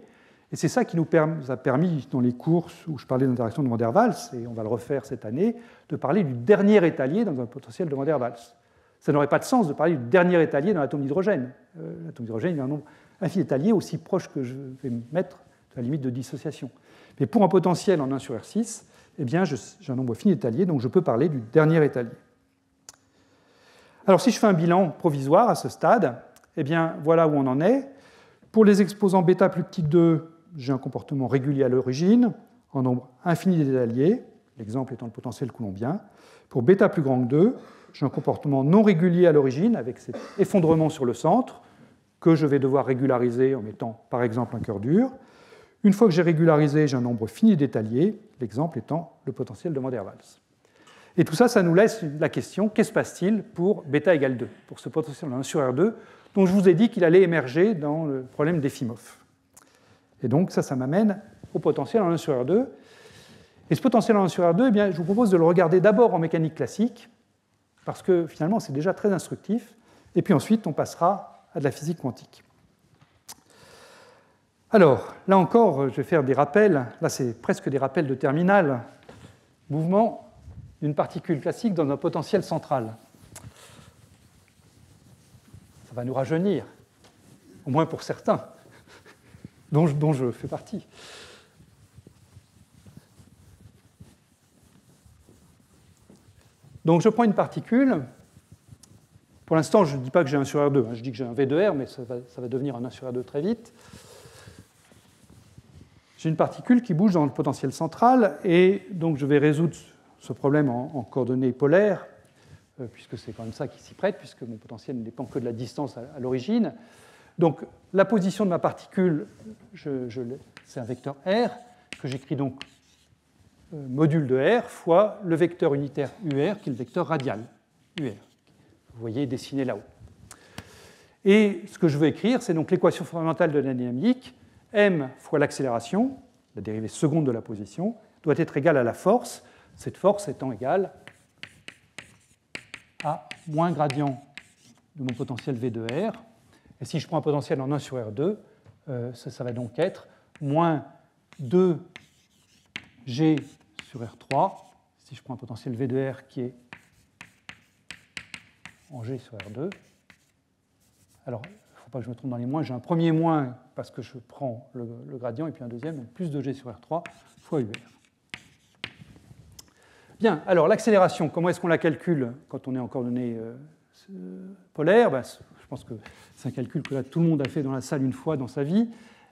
Et c'est ça qui nous a permis, dans les cours où je parlais d'interaction de Van der Waals, et on va le refaire cette année, de parler du dernier étalier dans un potentiel de Van der Waals. Ça n'aurait pas de sens de parler du dernier étalier dans l'atome d'hydrogène. L'atome d'hydrogène, il y a un nombre infini d'étaliers aussi proche que je vais mettre à la limite de dissociation. Mais pour un potentiel en 1 sur R6, eh bien, j'ai un nombre fini d'étaliers, donc je peux parler du dernier étalier. Alors, si je fais un bilan provisoire à ce stade, eh bien, voilà où on en est. Pour les exposants bêta plus petits que 2, j'ai un comportement régulier à l'origine, en nombre infini d'étaliers, l'exemple étant le potentiel coulombien. Pour bêta plus grand que 2, j'ai un comportement non régulier à l'origine, avec cet effondrement sur le centre, que je vais devoir régulariser en mettant, par exemple, un cœur dur. Une fois que j'ai régularisé, j'ai un nombre fini d'étaliers, l'exemple étant le potentiel de Van der Waals. Et tout ça, ça nous laisse la question, qu'est-ce qui se passe-t-il pour bêta égale 2, pour ce potentiel de 1 sur R2, dont je vous ai dit qu'il allait émerger dans le problème d'Efimov. Et donc ça m'amène au potentiel en 1 sur R2. Et ce potentiel en 1 sur R2, eh bien, je vous propose de le regarder d'abord en mécanique classique, parce que finalement c'est déjà très instructif, et puis ensuite on passera à de la physique quantique. Alors, là encore, je vais faire des rappels, là c'est presque des rappels de terminale, mouvement d'une particule classique dans un potentiel central. Ça va nous rajeunir, au moins pour certains, dont je fais partie. Donc je prends une particule. Pour l'instant, je ne dis pas que j'ai 1 sur R2, je dis que j'ai un V de R, mais ça va devenir un 1 sur R2 très vite. J'ai une particule qui bouge dans le potentiel central, et donc je vais résoudre ce problème en coordonnées polaires, puisque c'est quand même ça qui s'y prête, puisque mon potentiel ne dépend que de la distance à l'origine. Donc la position de ma particule, c'est un vecteur R, que j'écris donc module de R fois le vecteur unitaire UR, qui est le vecteur radial UR. Vous voyez dessiné là-haut. Et ce que je veux écrire, c'est donc l'équation fondamentale de la dynamique, m fois l'accélération, la dérivée seconde de la position, doit être égale à la force, cette force étant égale à moins gradient de mon potentiel V de R. Et si je prends un potentiel en 1 sur R2, ça va donc être moins 2G sur R3, si je prends un potentiel V de R qui est en G sur R2. Alors, il ne faut pas que je me trompe dans les moins. J'ai un premier moins parce que je prends le gradient, et puis un deuxième, donc plus 2G sur R3 fois UR. Bien, alors l'accélération, comment est-ce qu'on la calcule quand on est en coordonnées polaires? Je pense que c'est un calcul que tout le monde a fait dans la salle une fois dans sa vie.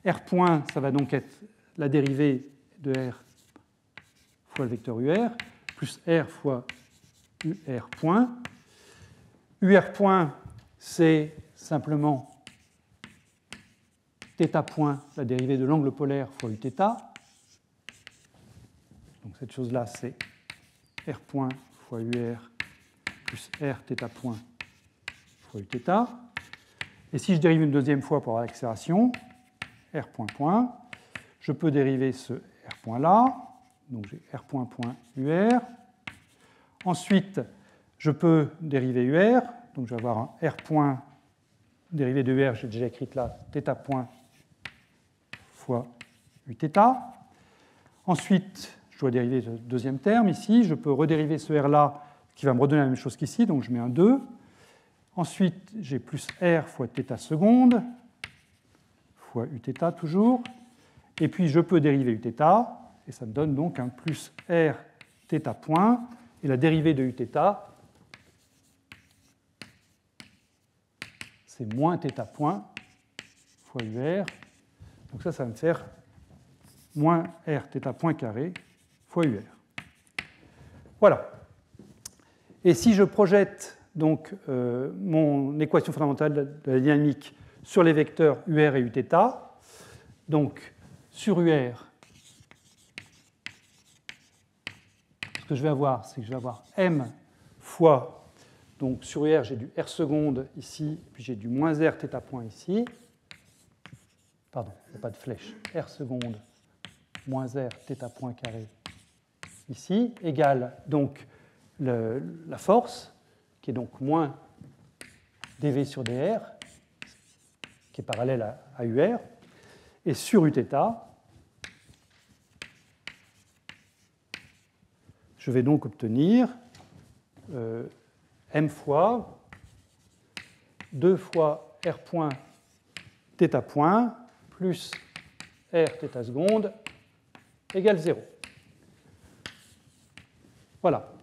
R point, ça va donc être la dérivée de R fois le vecteur UR, plus R fois UR point. UR point, c'est simplement θ point, la dérivée de l'angle polaire fois Uθ. Donc cette chose-là, c'est R point fois UR plus R θ point fois Uθ. Et si je dérive une deuxième fois pour avoir l'accélération, R point point, je peux dériver ce R point là, donc j'ai R point point UR. Ensuite, je peux dériver UR, donc je vais avoir un R point dérivé de UR, j'ai déjà écrit là, θ point fois Uθ. Ensuite, je dois dériver le deuxième terme ici, je peux redériver ce R là, qui va me redonner la même chose qu'ici, donc je mets un 2. Ensuite, j'ai plus R fois θ seconde, fois Uθ toujours. Et puis, je peux dériver Uθ, et ça me donne donc un plus R θ point. Et la dérivée de Uθ, c'est moins θ point fois UR. Donc ça va me faire moins R θ point carré fois UR. Voilà. Et si je projette donc mon équation fondamentale de la dynamique sur les vecteurs UR et Uθ, donc sur UR, ce que je vais avoir, c'est que je vais avoir m fois, donc sur UR, j'ai du R seconde ici, puis j'ai du moins R θ point ici. Pardon, il n'y a pas de flèche. R seconde moins R θ point carré ici, égale donc la force, qui est donc moins dV sur dr, qui est parallèle à UR, et sur Uθ, je vais donc obtenir m fois 2 fois R point θ point plus R θ seconde égale 0. Voilà.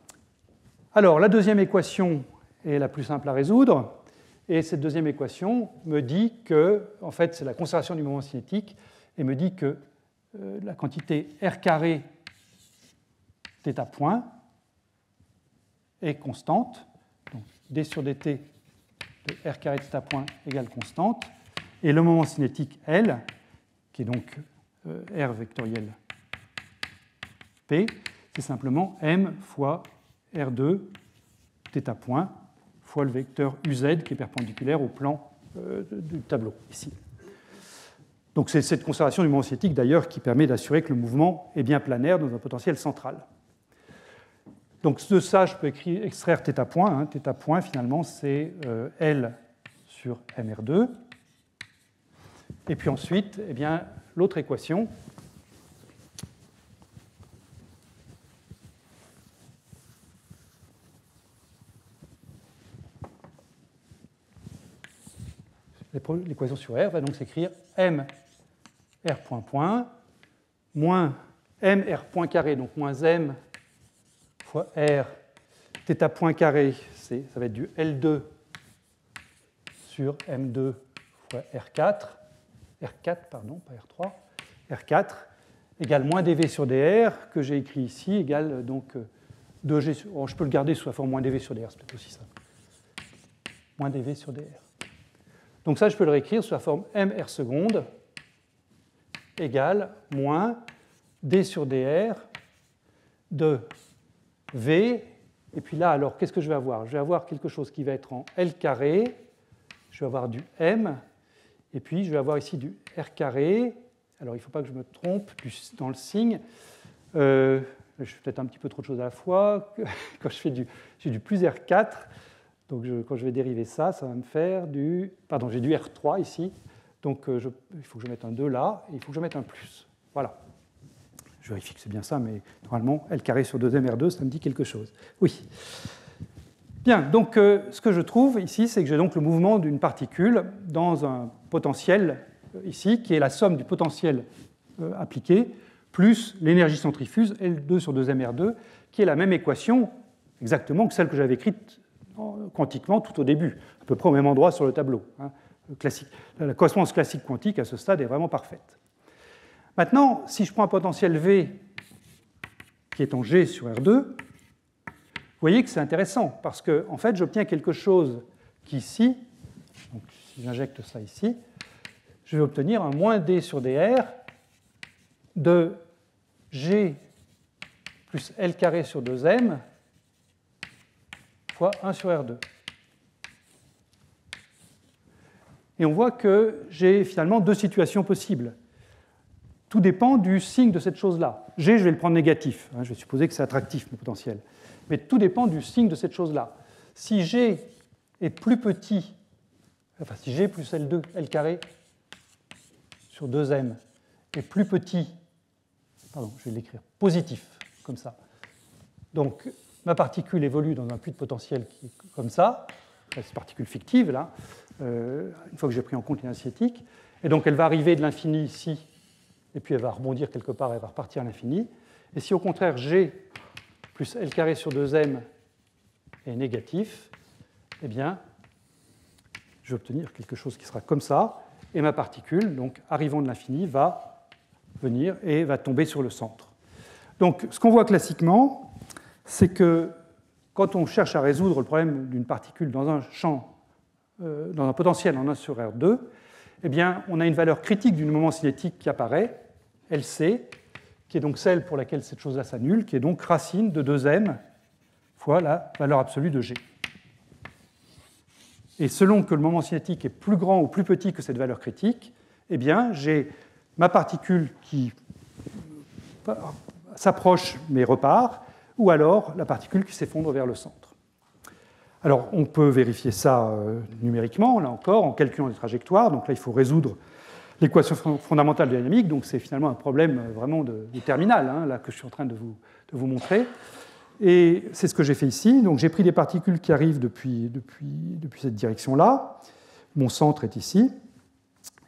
Alors, la deuxième équation est la plus simple à résoudre, et cette deuxième équation me dit que, en fait, c'est la conservation du moment cinétique, et me dit que la quantité R carré θ point est constante, donc d sur dt de R carré θ point égale constante, et le moment cinétique L, qui est donc R vectoriel P, c'est simplement m fois R2 θ point fois le vecteur UZ qui est perpendiculaire au plan du tableau, ici. Donc c'est cette conservation du moment cinétique d'ailleurs qui permet d'assurer que le mouvement est bien planaire dans un potentiel central. Donc de ça, je peux extraire θ point. Θ point, finalement, c'est L sur mR2. Et puis ensuite, eh bien, l'autre équation, l'équation sur R va donc s'écrire m R point point moins m R point carré, donc moins m fois R θ point carré, ça va être du L2 sur M2 fois R4, pardon, pas R3, R4, égale moins dV sur dr, que j'ai écrit ici, égale donc 2G sur... Oh, je peux le garder sous la forme moins dV sur dr, c'est peut-être aussi ça. Moins dV sur dr. Donc ça, je peux le réécrire sous la forme mR seconde égale moins d sur dr de V. Et puis là, alors, qu'est-ce que je vais avoir? Je vais avoir quelque chose qui va être en L carré, je vais avoir du M, et puis je vais avoir ici du R carré. Alors, il ne faut pas que je me trompe dans le signe. Je fais peut-être un petit peu trop de choses à la fois. Quand j'ai du plus R4, donc quand je vais dériver ça, ça va me faire du... Pardon, j'ai du R3 ici, donc il faut que je mette un 2 là, et il faut que je mette un plus. Voilà. Je vérifie que c'est bien ça, mais normalement, L carré sur 2mR2, ça me dit quelque chose. Oui. Bien, donc ce que je trouve ici, c'est que j'ai donc le mouvement d'une particule dans un potentiel ici, qui est la somme du potentiel appliqué, plus l'énergie centrifuge, L2 sur 2mR2, qui est la même équation exactement que celle que j'avais écrite quantiquement tout au début, à peu près au même endroit sur le tableau. Classique. La correspondance classique quantique à ce stade est vraiment parfaite. Maintenant, si je prends un potentiel V qui est en G sur R2, vous voyez que c'est intéressant, parce que en fait, j'obtiens quelque chose qui ici, donc si j'injecte ça ici, je vais obtenir un moins D sur dr de G plus L carré sur 2m fois 1 sur R2. Et on voit que j'ai finalement deux situations possibles. Tout dépend du signe de cette chose-là. G, je vais le prendre négatif. Je vais supposer que c'est attractif, mon potentiel. Mais tout dépend du signe de cette chose-là. Si G est plus petit, enfin si G plus L2, L carré sur 2m est plus petit, pardon, je vais l'écrire positif, comme ça. Donc, ma particule évolue dans un puits de potentiel qui est comme ça, cette particule fictive, là, une fois que j'ai pris en compte l'énergie cinétique. Et donc, elle va arriver de l'infini ici, et puis elle va rebondir quelque part, elle va repartir à l'infini. Et si au contraire G plus L carré sur 2m est négatif, eh bien, je vais obtenir quelque chose qui sera comme ça, et ma particule, donc arrivant de l'infini, va venir et va tomber sur le centre. Donc, ce qu'on voit classiquement, c'est que quand on cherche à résoudre le problème d'une particule dans un champ, dans un potentiel en 1 sur R2, eh bien, on a une valeur critique du moment cinétique qui apparaît, LC, qui est donc celle pour laquelle cette chose-là s'annule, qui est donc racine de 2m fois la valeur absolue de G. Et selon que le moment cinétique est plus grand ou plus petit que cette valeur critique, eh bien, j'ai ma particule qui s'approche mais repart, ou alors la particule qui s'effondre vers le centre. Alors, on peut vérifier ça numériquement, là encore, en calculant les trajectoires. Donc là, il faut résoudre l'équation fondamentale de la dynamique. Donc c'est finalement un problème vraiment de terminal, là, que je suis en train de vous montrer. Et c'est ce que j'ai fait ici. Donc j'ai pris des particules qui arrivent depuis cette direction-là. Mon centre est ici.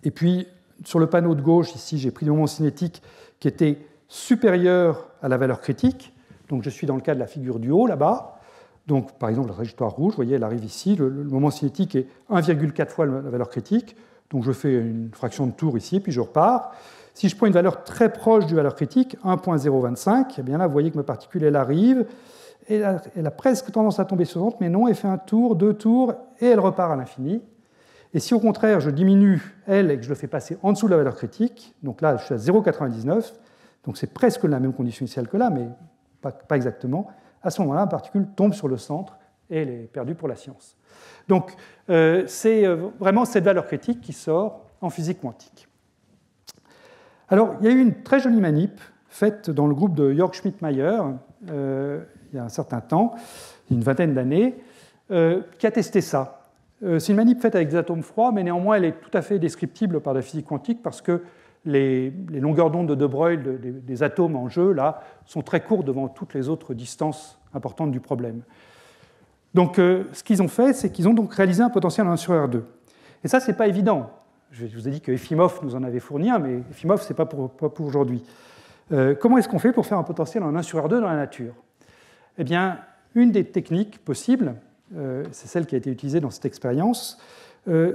Et puis, sur le panneau de gauche, ici, j'ai pris des moments cinétiques qui étaient supérieurs à la valeur critique. Donc je suis dans le cas de la figure du haut, là-bas. Donc, par exemple, la trajectoire rouge, vous voyez, elle arrive ici. Le moment cinétique est 1,4 fois la valeur critique. Donc, je fais une fraction de tour ici, puis je repars. Si je prends une valeur très proche du valeur critique, 1,025, eh bien là, vous voyez que ma particule, elle arrive. Et elle a presque tendance à tomber sur le centre, mais non, elle fait un tour, 2 tours, et elle repart à l'infini. Et si au contraire, je diminue elle et que je le fais passer en dessous de la valeur critique, donc là, je suis à 0,99, donc c'est presque la même condition initiale que là, mais pas exactement. À ce moment-là, la particule tombe sur le centre et elle est perdue pour la science. Donc, c'est vraiment cette valeur critique qui sort en physique quantique. Alors, il y a eu une très jolie manip faite dans le groupe de Jörg Schmidtmeyer il y a un certain temps, une vingtaine d'années, qui a testé ça. C'est une manip faite avec des atomes froids, mais néanmoins, elle est tout à fait descriptible par la physique quantique parce que les longueurs d'onde de De Broglie des atomes en jeu là, sont très courtes devant toutes les autres distances importantes du problème. Donc, ce qu'ils ont fait, c'est qu'ils ont donc réalisé un potentiel en 1 sur R2. Et ça, ce n'est pas évident. Je vous ai dit que Efimov nous en avait fourni un, mais Efimov, ce n'est pas pour aujourd'hui. Comment est-ce qu'on fait pour faire un potentiel en 1 sur R2 dans la nature? Eh bien, une des techniques possibles, c'est celle qui a été utilisée dans cette expérience,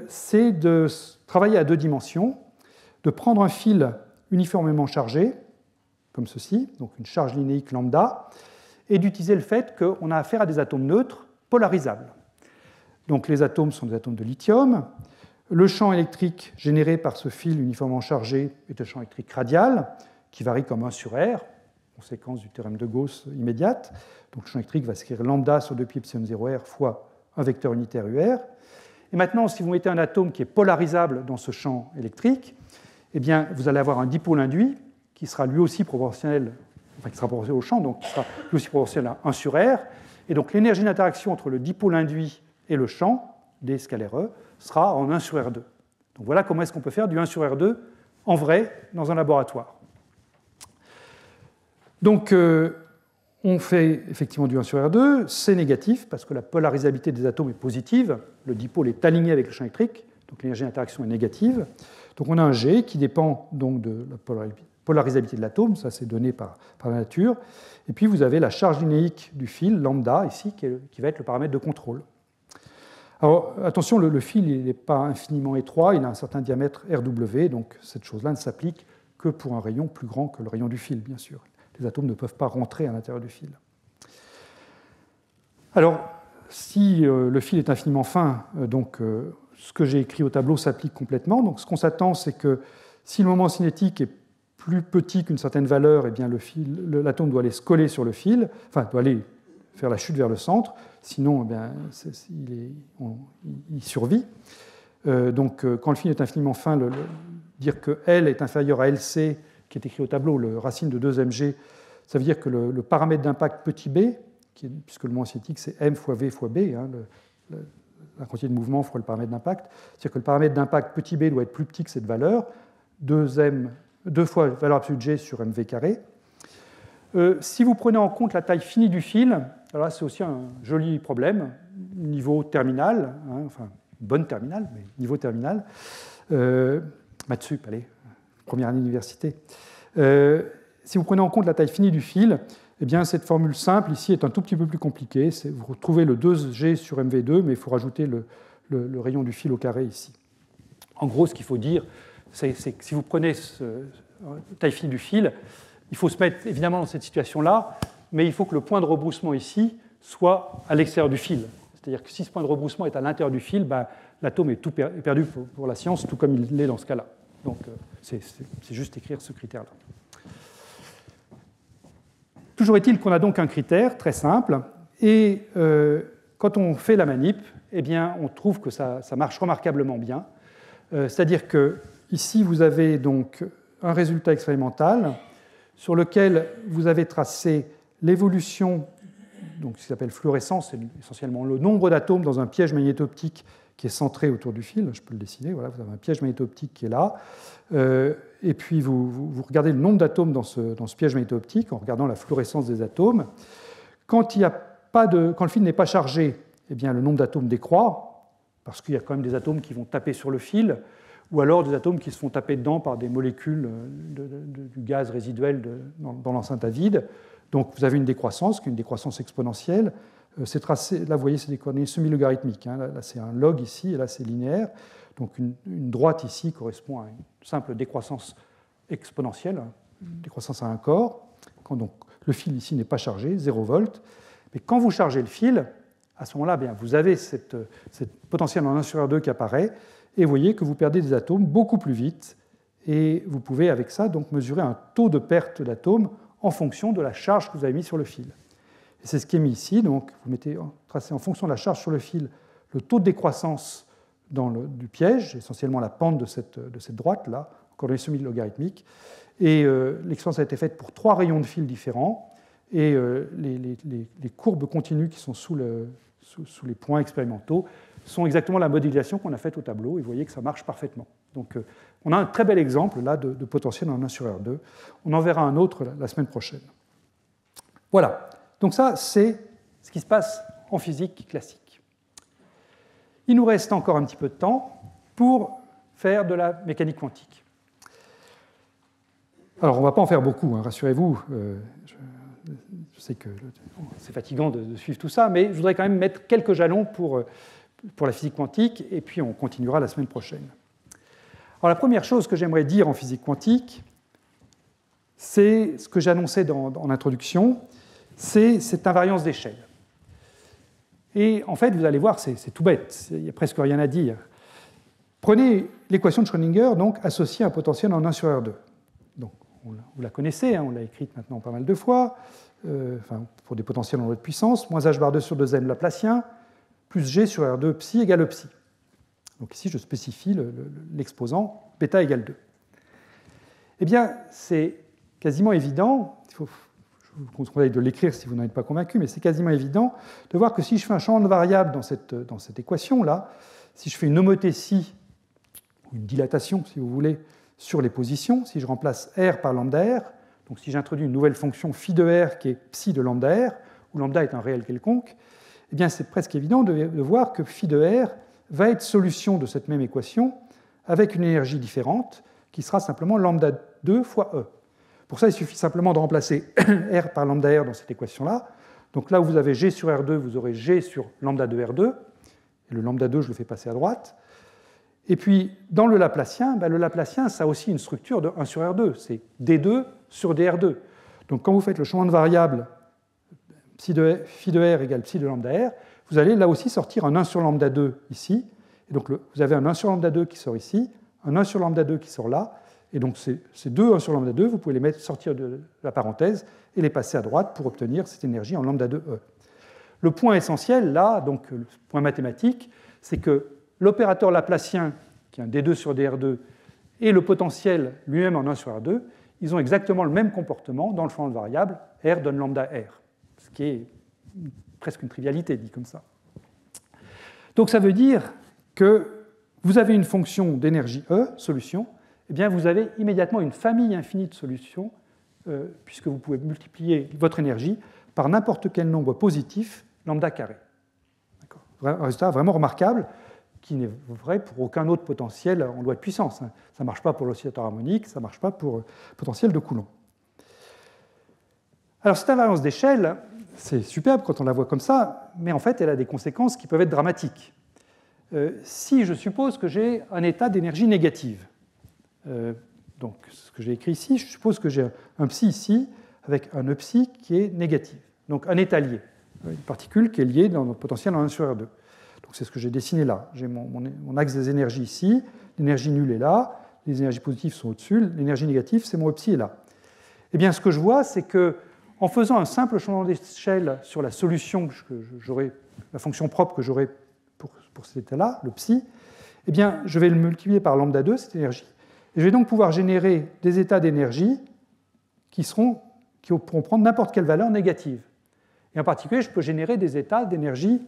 c'est de travailler à 2 dimensions, de prendre un fil uniformément chargé, comme ceci, donc une charge linéique lambda, et d'utiliser le fait qu'on a affaire à des atomes neutres polarisables. Donc les atomes sont des atomes de lithium. Le champ électrique généré par ce fil uniformément chargé est un champ électrique radial, qui varie comme 1 sur R, conséquence du théorème de Gauss immédiate. Donc le champ électrique va s'écrire lambda sur 2 pi epsilon 0 R fois un vecteur unitaire UR. Et maintenant, si vous mettez un atome qui est polarisable dans ce champ électrique, eh bien, vous allez avoir un dipôle induit qui sera lui aussi proportionnel, enfin qui sera proportionnel au champ, donc qui sera lui aussi proportionnel à 1 sur R. Et donc l'énergie d'interaction entre le dipôle induit et le champ, d scalaire E, sera en 1 sur R2. Donc voilà comment est-ce qu'on peut faire du 1 sur R2 en vrai dans un laboratoire. Donc on fait effectivement du 1 sur R2, c'est négatif parce que la polarisabilité des atomes est positive, le dipôle est aligné avec le champ électrique, donc l'énergie d'interaction est négative. Donc on a un G qui dépend donc de la polarisabilité de l'atome, ça c'est donné par la nature. Et puis vous avez la charge linéique du fil, lambda, ici, qui va être le paramètre de contrôle. Alors attention, le fil n'est pas infiniment étroit, il a un certain diamètre RW, donc cette chose-là ne s'applique que pour un rayon plus grand que le rayon du fil, bien sûr. Les atomes ne peuvent pas rentrer à l'intérieur du fil. Alors, si le fil est infiniment fin, donc ce que j'ai écrit au tableau s'applique complètement. Donc ce qu'on s'attend, c'est que si le moment cinétique est plus petit qu'une certaine valeur, eh bien l'atome doit aller se coller sur le fil, enfin doit aller faire la chute vers le centre, sinon eh bien, il survit. Donc quand le fil est infiniment fin, dire que L est inférieur à LC, qui est écrit au tableau, le racine de 2mg, ça veut dire que le paramètre d'impact petit b, puisque le moment cinétique c'est m fois v fois b, hein, la quantité de mouvement fois le paramètre d'impact, c'est-à-dire que le paramètre d'impact petit b doit être plus petit que cette valeur, 2 fois la valeur absolue de g sur mv carré. Si vous prenez en compte la taille finie du fil, alors là c'est aussi un joli problème, niveau terminal, hein, enfin bonne terminale, mais niveau terminal, maths sup, allez, première année d'université. Si vous prenez en compte la taille finie du fil, eh bien, cette formule simple ici est un tout petit peu plus compliquée. Vous retrouvez le 2G sur MV2, mais il faut rajouter le rayon du fil au carré ici. En gros, ce qu'il faut dire, c'est que si vous prenez la taille finie du fil, il faut se mettre évidemment dans cette situation-là, mais il faut que le point de rebroussement ici soit à l'extérieur du fil. C'est-à-dire que si ce point de rebroussement est à l'intérieur du fil, ben, l'atome est perdu pour la science, tout comme il l'est dans ce cas-là. Donc, c'est juste écrire ce critère-là. Toujours est-il qu'on a donc un critère très simple, et quand on fait la manip, eh bien, on trouve que ça marche remarquablement bien. C'est-à-dire que ici, vous avez donc un résultat expérimental sur lequel vous avez tracé l'évolution, donc ce qui s'appelle fluorescence, c'est essentiellement le nombre d'atomes dans un piège magnéto-optique qui est centré autour du fil. Je peux le dessiner. Voilà, vous avez un piège magnéto-optique qui est là. Et puis vous regardez le nombre d'atomes dans ce piège magnéto-optique en regardant la fluorescence des atomes. Quand le fil n'est pas chargé, eh bien, le nombre d'atomes décroît, parce qu'il y a quand même des atomes qui vont taper sur le fil, ou alors des atomes qui se font taper dedans par des molécules du gaz résiduel dans l'enceinte à vide. Donc vous avez une décroissance, qui est une décroissance exponentielle. C'est tracé, là vous voyez, c'est des coordonnées semi-logarithmiques. Hein. Là c'est un log ici, et là c'est linéaire. Donc une droite ici correspond à une simple décroissance exponentielle, une décroissance à un corps. Quand donc le fil ici n'est pas chargé, 0 volts. Mais quand vous chargez le fil, à ce moment-là, bien, vous avez cette potentielle en 1 sur R2 qui apparaît, et vous voyez que vous perdez des atomes beaucoup plus vite, et vous pouvez avec ça donc mesurer un taux de perte d'atomes en fonction de la charge que vous avez mise sur le fil. Et c'est ce qui est mis ici, donc vous tracez en fonction de la charge sur le fil le taux de décroissance du piège, essentiellement la pente de cette droite-là, coordonnées semi-logarithmiques. Et l'expérience a été faite pour 3 rayons de fil différents. Et les courbes continues qui sont sous les points expérimentaux sont exactement la modélisation qu'on a faite au tableau. Et vous voyez que ça marche parfaitement. Donc on a un très bel exemple là de potentiel en 1 sur R2. On en verra un autre la semaine prochaine. Voilà. Donc ça, c'est ce qui se passe en physique classique. Il nous reste encore un petit peu de temps pour faire de la mécanique quantique. Alors, on ne va pas en faire beaucoup, hein, rassurez-vous. Je sais que c'est fatigant de suivre tout ça, mais je voudrais quand même mettre quelques jalons pour la physique quantique, et puis on continuera la semaine prochaine. Alors, la première chose que j'aimerais dire en physique quantique, c'est ce que j'annonçais en introduction, c'est cette invariance d'échelle. Et en fait, vous allez voir, c'est tout bête, il n'y a presque rien à dire. Prenez l'équation de Schrödinger, donc associée à un potentiel en 1 sur R2. Donc, vous la connaissez, hein, on l'a écrite maintenant pas mal de fois, pour des potentiels en loi de puissance, moins h bar 2 sur 2n laplacien, plus g sur R2 psi égale psi. Donc ici, je spécifie l'exposant bêta égale 2. Eh bien, c'est quasiment évident, je vous conseille de l'écrire si vous n'en êtes pas convaincu, mais c'est quasiment évident de voir que si je fais un changement de variable dans cette équation-là, si je fais une homothétie, ou une dilatation, si vous voulez, sur les positions, si je remplace R par lambda R, donc si j'introduis une nouvelle fonction phi de R qui est psi de lambda R, où lambda est un réel quelconque, eh bien c'est presque évident de voir que phi de R va être solution de cette même équation avec une énergie différente qui sera simplement lambda 2 fois E. Pour ça, il suffit simplement de remplacer R par lambda R dans cette équation-là. Donc là où vous avez G sur R2, vous aurez G sur lambda 2 R2, et le lambda 2, je le fais passer à droite. Et puis, dans le Laplacien, le Laplacien, ça a aussi une structure de 1 sur R2. C'est D2 sur DR2. Donc, quand vous faites le changement de variable phi de R égale psi de lambda R, vous allez là aussi sortir un 1 sur lambda 2 ici. Et donc, vous avez un 1 sur lambda 2 qui sort ici, un 1 sur lambda 2 qui sort là. Et donc, ces deux 1 sur lambda 2, vous pouvez les sortir de la parenthèse et les passer à droite pour obtenir cette énergie en lambda 2E. Le point essentiel, là, donc le point mathématique, c'est que l'opérateur laplacien, qui est un D2 sur DR2, et le potentiel lui-même en 1 sur R2, ils ont exactement le même comportement dans le champ de variable R donne lambda R, ce qui est presque une trivialité, dit comme ça. Donc ça veut dire que vous avez une fonction d'énergie E, solution, et bien vous avez immédiatement une famille infinie de solutions, puisque vous pouvez multiplier votre énergie par n'importe quel nombre positif, lambda carré. Un résultat vraiment remarquable, qui n'est vrai pour aucun autre potentiel en loi de puissance. Ça ne marche pas pour l'oscillateur harmonique, ça ne marche pas pour le potentiel de Coulomb. Alors cette invariance d'échelle, c'est superbe quand on la voit comme ça, mais en fait elle a des conséquences qui peuvent être dramatiques. Si je suppose que j'ai un état d'énergie négative, donc ce que j'ai écrit ici, je suppose que j'ai un psi ici avec un E psi qui est négatif, donc un état lié, une particule qui est liée dans notre potentiel en 1 sur R2. C'est ce que j'ai dessiné là. J'ai mon axe des énergies ici, l'énergie nulle est là, les énergies positives sont au-dessus, l'énergie négative, c'est mon epsi est là. Eh bien, ce que je vois, c'est qu'en faisant un simple changement d'échelle sur la solution que j'aurai, la fonction propre que j'aurai pour cet état-là, le psi, eh bien, je vais le multiplier par lambda 2, cette énergie, et je vais donc pouvoir générer des états d'énergie qui pourront prendre n'importe quelle valeur négative. Et en particulier, je peux générer des états d'énergie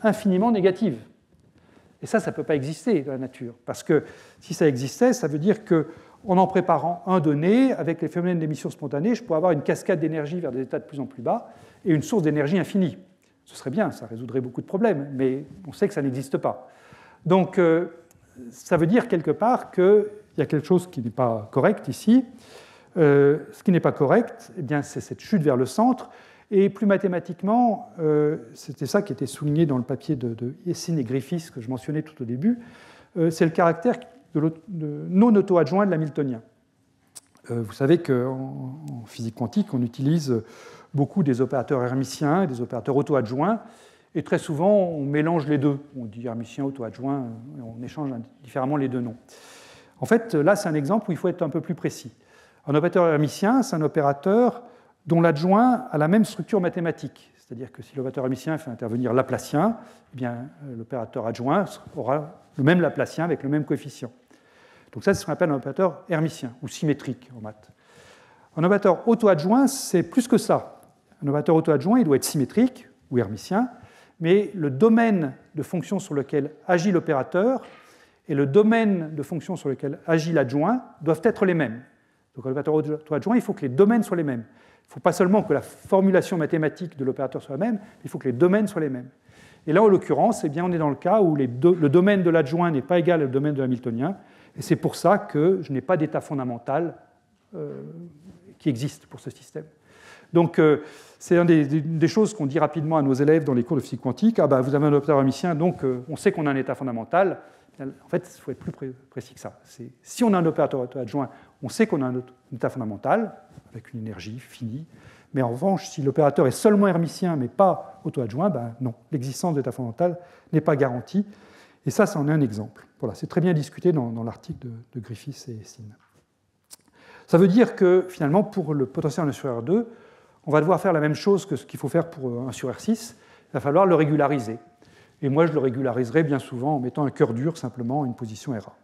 infiniment négative. Et ça ne peut pas exister dans la nature. Parce que si ça existait, ça veut dire qu'en préparant un donné, avec les phénomènes d'émission spontanée, je pourrais avoir une cascade d'énergie vers des états de plus en plus bas et une source d'énergie infinie. Ce serait bien, ça résoudrait beaucoup de problèmes, mais on sait que ça n'existe pas. Donc, ça veut dire quelque part qu'il y a quelque chose qui n'est pas correct ici. Ce qui n'est pas correct, eh bien, c'est cette chute vers le centre. Et plus mathématiquement, c'était ça qui était souligné dans le papier de Essen et Griffiths que je mentionnais tout au début, c'est le caractère non auto-adjoint de l'hamiltonien. Vous savez qu'en physique quantique, on utilise beaucoup des opérateurs hermitiens et des opérateurs auto-adjoints, et très souvent, on mélange les deux. On dit hermitien, auto-adjoint, on échange différemment les deux noms. En fait, là, c'est un exemple où il faut être un peu plus précis. Un opérateur hermitien, c'est un opérateur dont l'adjoint a la même structure mathématique. C'est-à-dire que si l'opérateur hermitien fait intervenir Laplacien, eh bien, l'opérateur adjoint aura le même Laplacien avec le même coefficient. Donc ça, c'est ce qu'on appelle un opérateur hermitien, ou symétrique en maths. Un opérateur auto-adjoint, c'est plus que ça. Un opérateur auto-adjoint, il doit être symétrique, ou hermitien, mais le domaine de fonction sur lequel agit l'opérateur et le domaine de fonction sur lequel agit l'adjoint doivent être les mêmes. Donc, un opérateur auto-adjoint, il faut que les domaines soient les mêmes. Il ne faut pas seulement que la formulation mathématique de l'opérateur soit la même, il faut que les domaines soient les mêmes. Et là, en l'occurrence, eh bien, on est dans le cas où le domaine de l'adjoint n'est pas égal au domaine de l'hamiltonien, et c'est pour ça que je n'ai pas d'état fondamental qui existe pour ce système. Donc, c'est une des choses qu'on dit rapidement à nos élèves dans les cours de physique quantique. Ah, vous avez un opérateur hermitien, donc on sait qu'on a un état fondamental. En fait, il faut être plus précis que ça. Si on a un opérateur auto-adjoint, on sait qu'on a un état fondamental, avec une énergie finie. Mais en revanche, si l'opérateur est seulement hermitien, mais pas auto-adjoint, non, l'existence d'état fondamental n'est pas garantie. Et ça en est un exemple. Voilà, c'est très bien discuté dans l'article de Griffiths et Sin. Ça veut dire que, finalement, pour le potentiel 1 sur R2, on va devoir faire la même chose que ce qu'il faut faire pour 1 sur R6. Il va falloir le régulariser. Et moi, je le régulariserai bien souvent en mettant un cœur dur, simplement, à une position RA.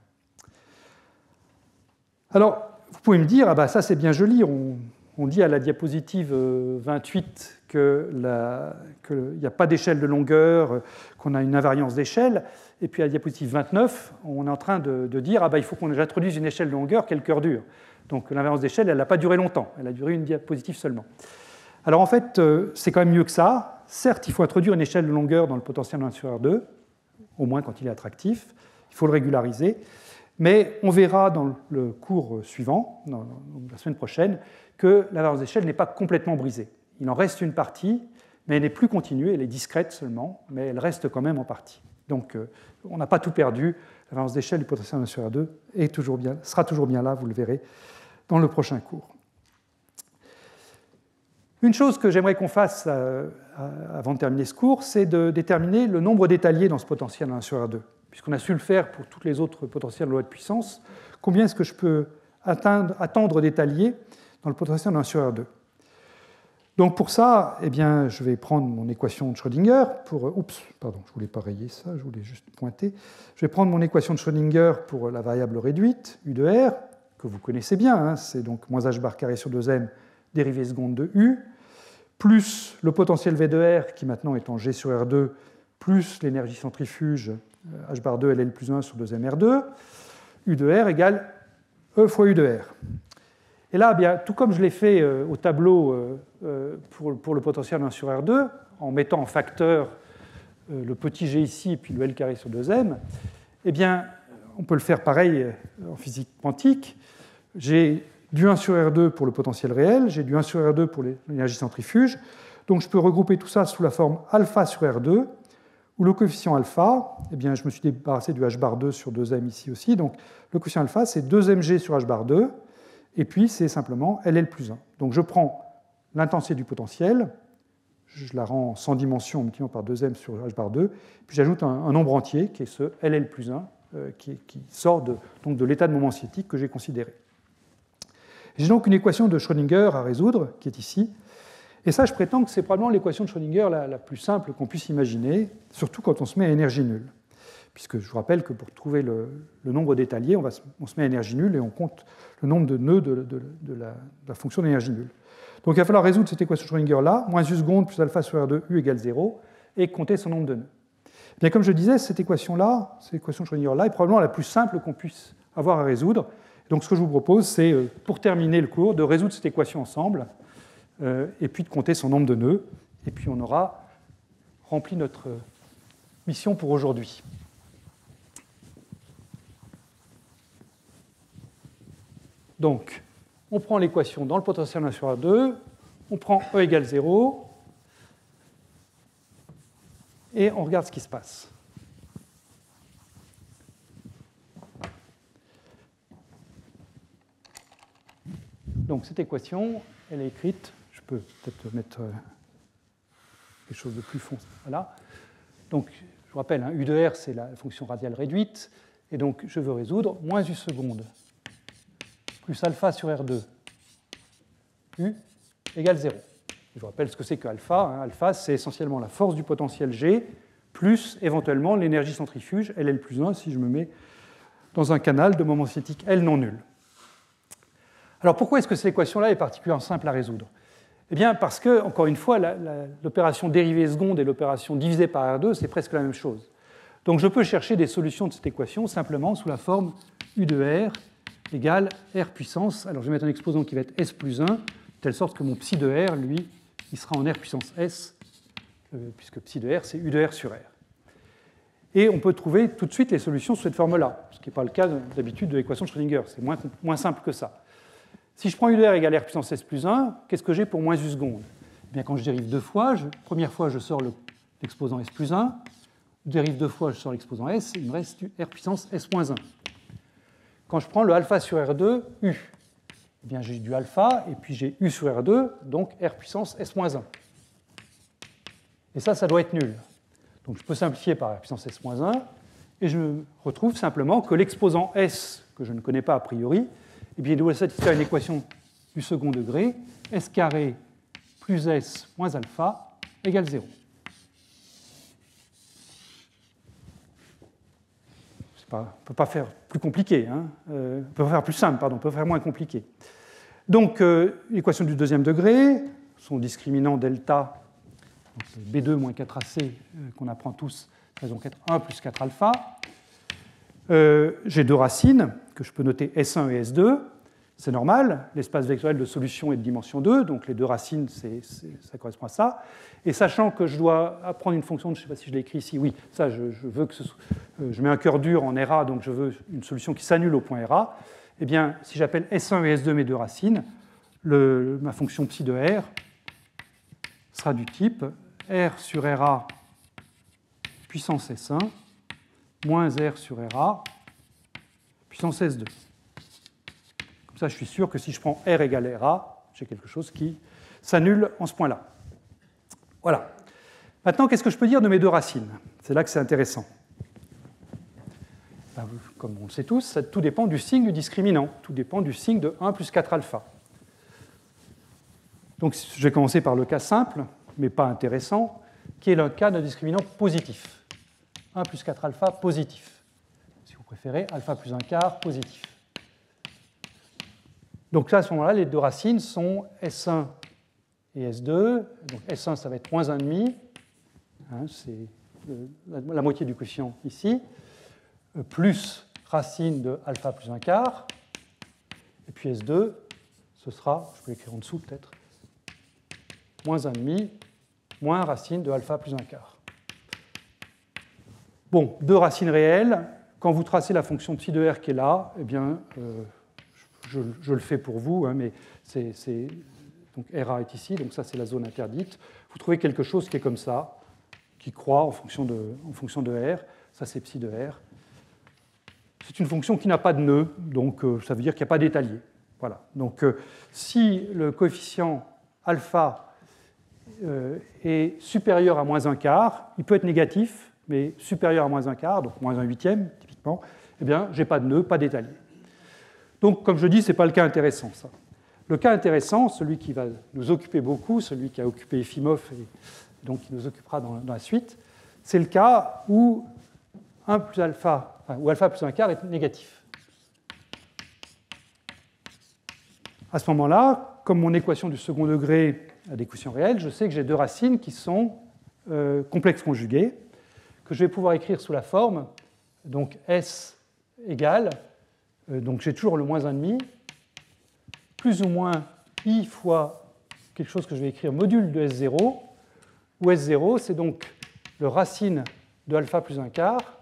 Alors, vous pouvez me dire, ça c'est bien joli, on dit à la diapositive 28 qu'il n'y a pas d'échelle de longueur, qu'on a une invariance d'échelle, et puis à la diapositive 29, on est en train de dire, il faut qu'on introduise une échelle de longueur, quel cœur dur. Donc l'invariance d'échelle, elle n'a pas duré longtemps, elle a duré une diapositive seulement. Alors en fait, c'est quand même mieux que ça. Certes, il faut introduire une échelle de longueur dans le potentiel 1 sur R2, au moins quand il est attractif, il faut le régulariser, mais on verra dans le cours suivant, la semaine prochaine, que l'invariance d'échelle n'est pas complètement brisée. Il en reste une partie, mais elle n'est plus continue, elle est discrète seulement, mais elle reste quand même en partie. Donc on n'a pas tout perdu, l'invariance d'échelle du potentiel 1 sur R2 sera toujours bien là, vous le verrez dans le prochain cours. Une chose que j'aimerais qu'on fasse avant de terminer ce cours, c'est de déterminer le nombre d'étaliers dans ce potentiel 1 sur R2. Puisqu'on a su le faire pour tous les autres potentiels de loi de puissance, combien est-ce que je peux attendre d'étaliers dans le potentiel 1 sur R2 ? Donc pour ça, je vais prendre mon équation de Schrödinger pour... je ne voulais pas rayer ça, je voulais juste pointer. Je vais prendre mon équation de Schrödinger pour la variable réduite, U de R, que vous connaissez bien, c'est donc moins h bar carré sur 2m dérivée seconde de U, plus le potentiel V de R, qui maintenant est en G sur R2, plus l'énergie centrifuge h bar 2 LL plus 1 sur 2m R2, U de R égale E fois U de R. Et là, tout comme je l'ai fait au tableau pour le potentiel 1 sur R2, en mettant en facteur le petit g ici et puis le L carré sur 2m, on peut le faire pareil en physique quantique. J'ai du 1 sur R2 pour le potentiel réel, j'ai du 1 sur R2 pour l'énergie centrifuge, donc je peux regrouper tout ça sous la forme alpha sur R2, où le coefficient alpha, je me suis débarrassé du h bar 2 sur 2m ici aussi, donc le coefficient alpha c'est 2mg sur h bar 2, et puis c'est simplement LL plus 1. Donc je prends l'intensité du potentiel, je la rends sans dimension en multipliant par 2m sur h bar 2, puis j'ajoute un nombre entier qui est ce LL plus 1, qui sort de l'état de moment cinétique que j'ai considéré. J'ai donc une équation de Schrödinger à résoudre, qui est ici. Et ça, je prétends que c'est probablement l'équation de Schrödinger la plus simple qu'on puisse imaginer, surtout quand on se met à énergie nulle. Puisque je vous rappelle que pour trouver le nombre d'étaliers, on se met à énergie nulle et on compte le nombre de nœuds de la fonction d'énergie nulle. Donc il va falloir résoudre cette équation de Schrödinger-là, moins U seconde plus alpha sur R2, U égale 0, et compter son nombre de nœuds. Bien, comme je disais, cette équation-là, cette équation de Schrödinger-là, est probablement la plus simple qu'on puisse avoir à résoudre. Donc ce que je vous propose, c'est, pour terminer le cours, de résoudre cette équation ensemble, et puis de compter son nombre de nœuds, et puis on aura rempli notre mission pour aujourd'hui. Donc, on prend l'équation dans le potentiel 1 sur R2, on prend E égale 0, et on regarde ce qui se passe. Donc cette équation, elle est écrite, je peux peut-être mettre quelque chose de plus foncé. Voilà. Donc je vous rappelle, U de R, c'est la fonction radiale réduite, et donc je veux résoudre moins U seconde plus alpha sur R2, U égale 0. Je vous rappelle ce que c'est que alpha. Alpha, c'est essentiellement la force du potentiel G, plus éventuellement l'énergie centrifuge, LL plus 1, si je me mets dans un canal de moment cinétique L non nul. Alors pourquoi est-ce que cette équation-là est particulièrement simple à résoudre? Eh bien parce que, encore une fois, l'opération dérivée seconde et l'opération divisée par R2, c'est presque la même chose. Donc je peux chercher des solutions de cette équation simplement sous la forme U de R égale R puissance. Alors je vais mettre un exposant qui va être S plus 1, de telle sorte que mon psi de R, lui, il sera en R puissance S, puisque psi de R, c'est U de R sur R. Et on peut trouver tout de suite les solutions sous cette forme-là, ce qui n'est pas le cas d'habitude de l'équation de Schrödinger, c'est moins simple que ça. Si je prends U de R égale R puissance S plus 1, qu'est-ce que j'ai pour moins U seconde? Eh bien, quand je dérive deux fois, première fois je sors l'exposant S plus 1, je dérive deux fois, je sors l'exposant S, il me reste R puissance S moins 1. Quand je prends le alpha sur R2, U, eh bien j'ai du alpha, et puis j'ai U sur R2, donc R puissance S moins 1. Et ça doit être nul. Donc je peux simplifier par R puissance S moins 1, et je retrouve simplement que l'exposant S, que je ne connais pas a priori, eh bien, il doit satisfaire une équation du second degré, S carré plus S moins alpha égale 0. On ne peut pas faire plus compliqué, hein. On ne peut pas faire plus simple, pardon, on peut faire moins compliqué. Donc, l'équation du deuxième degré, son discriminant delta, B2 moins 4AC, qu'on apprend tous, ça va donc être 1 plus 4 alpha. J'ai deux racines que je peux noter S1 et S2. C'est normal, l'espace vectoriel de solution est de dimension 2, donc les deux racines, ça correspond à ça. Et sachant que je dois apprendre une fonction, je ne sais pas si je l'ai écrit ici, oui, ça je veux que je mets un cœur dur en RA, donc je veux une solution qui s'annule au point RA. Eh bien, si j'appelle S1 et S2 mes deux racines, ma fonction psi de R sera du type R sur RA puissance S1 moins R sur RA puissance S2. Comme ça, je suis sûr que si je prends R égale RA, j'ai quelque chose qui s'annule en ce point-là. Voilà. Maintenant, qu'est-ce que je peux dire de mes deux racines? C'est là que c'est intéressant. Ben, comme on le sait tous, tout dépend du signe du discriminant. Tout dépend du signe de 1 plus 4 alpha. Donc, je vais commencer par le cas simple, mais pas intéressant, qui est le cas d'un discriminant positif. 1 plus 4 alpha positif. Si vous préférez, alpha plus un quart positif. Donc là, à ce moment-là, les deux racines sont S1 et S2. Donc S1, ça va être moins 1,5. Hein, c'est la moitié du quotient ici. Plus racine de alpha plus un quart. Et puis S2, ce sera, je peux l'écrire en dessous peut-être, moins 1,5 moins racine de alpha plus un quart. Bon, deux racines réelles. Quand vous tracez la fonction psi de R qui est là, eh bien, je le fais pour vous, hein, mais donc RA est ici, donc ça c'est la zone interdite. Vous trouvez quelque chose qui est comme ça, qui croît en fonction de R. Ça c'est psi de R. C'est une fonction qui n'a pas de nœud, donc ça veut dire qu'il n'y a pas d'étalier. Voilà. Donc si le coefficient alpha est supérieur à moins un quart, il peut être négatif, mais supérieur à moins un quart, donc moins un huitième typiquement, eh bien je n'ai pas de nœud, pas d'étalier. Donc, comme je dis, ce n'est pas le cas intéressant, ça. Le cas intéressant, celui qui va nous occuper beaucoup, celui qui a occupé Efimov et donc qui nous occupera dans la suite, c'est le cas où 1 plus alpha, où alpha plus un quart est négatif. À ce moment-là, comme mon équation du second degré a des quotients réels, je sais que j'ai deux racines qui sont complexes conjuguées, que je vais pouvoir écrire sous la forme, donc S égale, donc j'ai toujours le moins 1,5, plus ou moins I fois quelque chose que je vais écrire module de S0, où S0, c'est donc le racine de alpha plus un quart,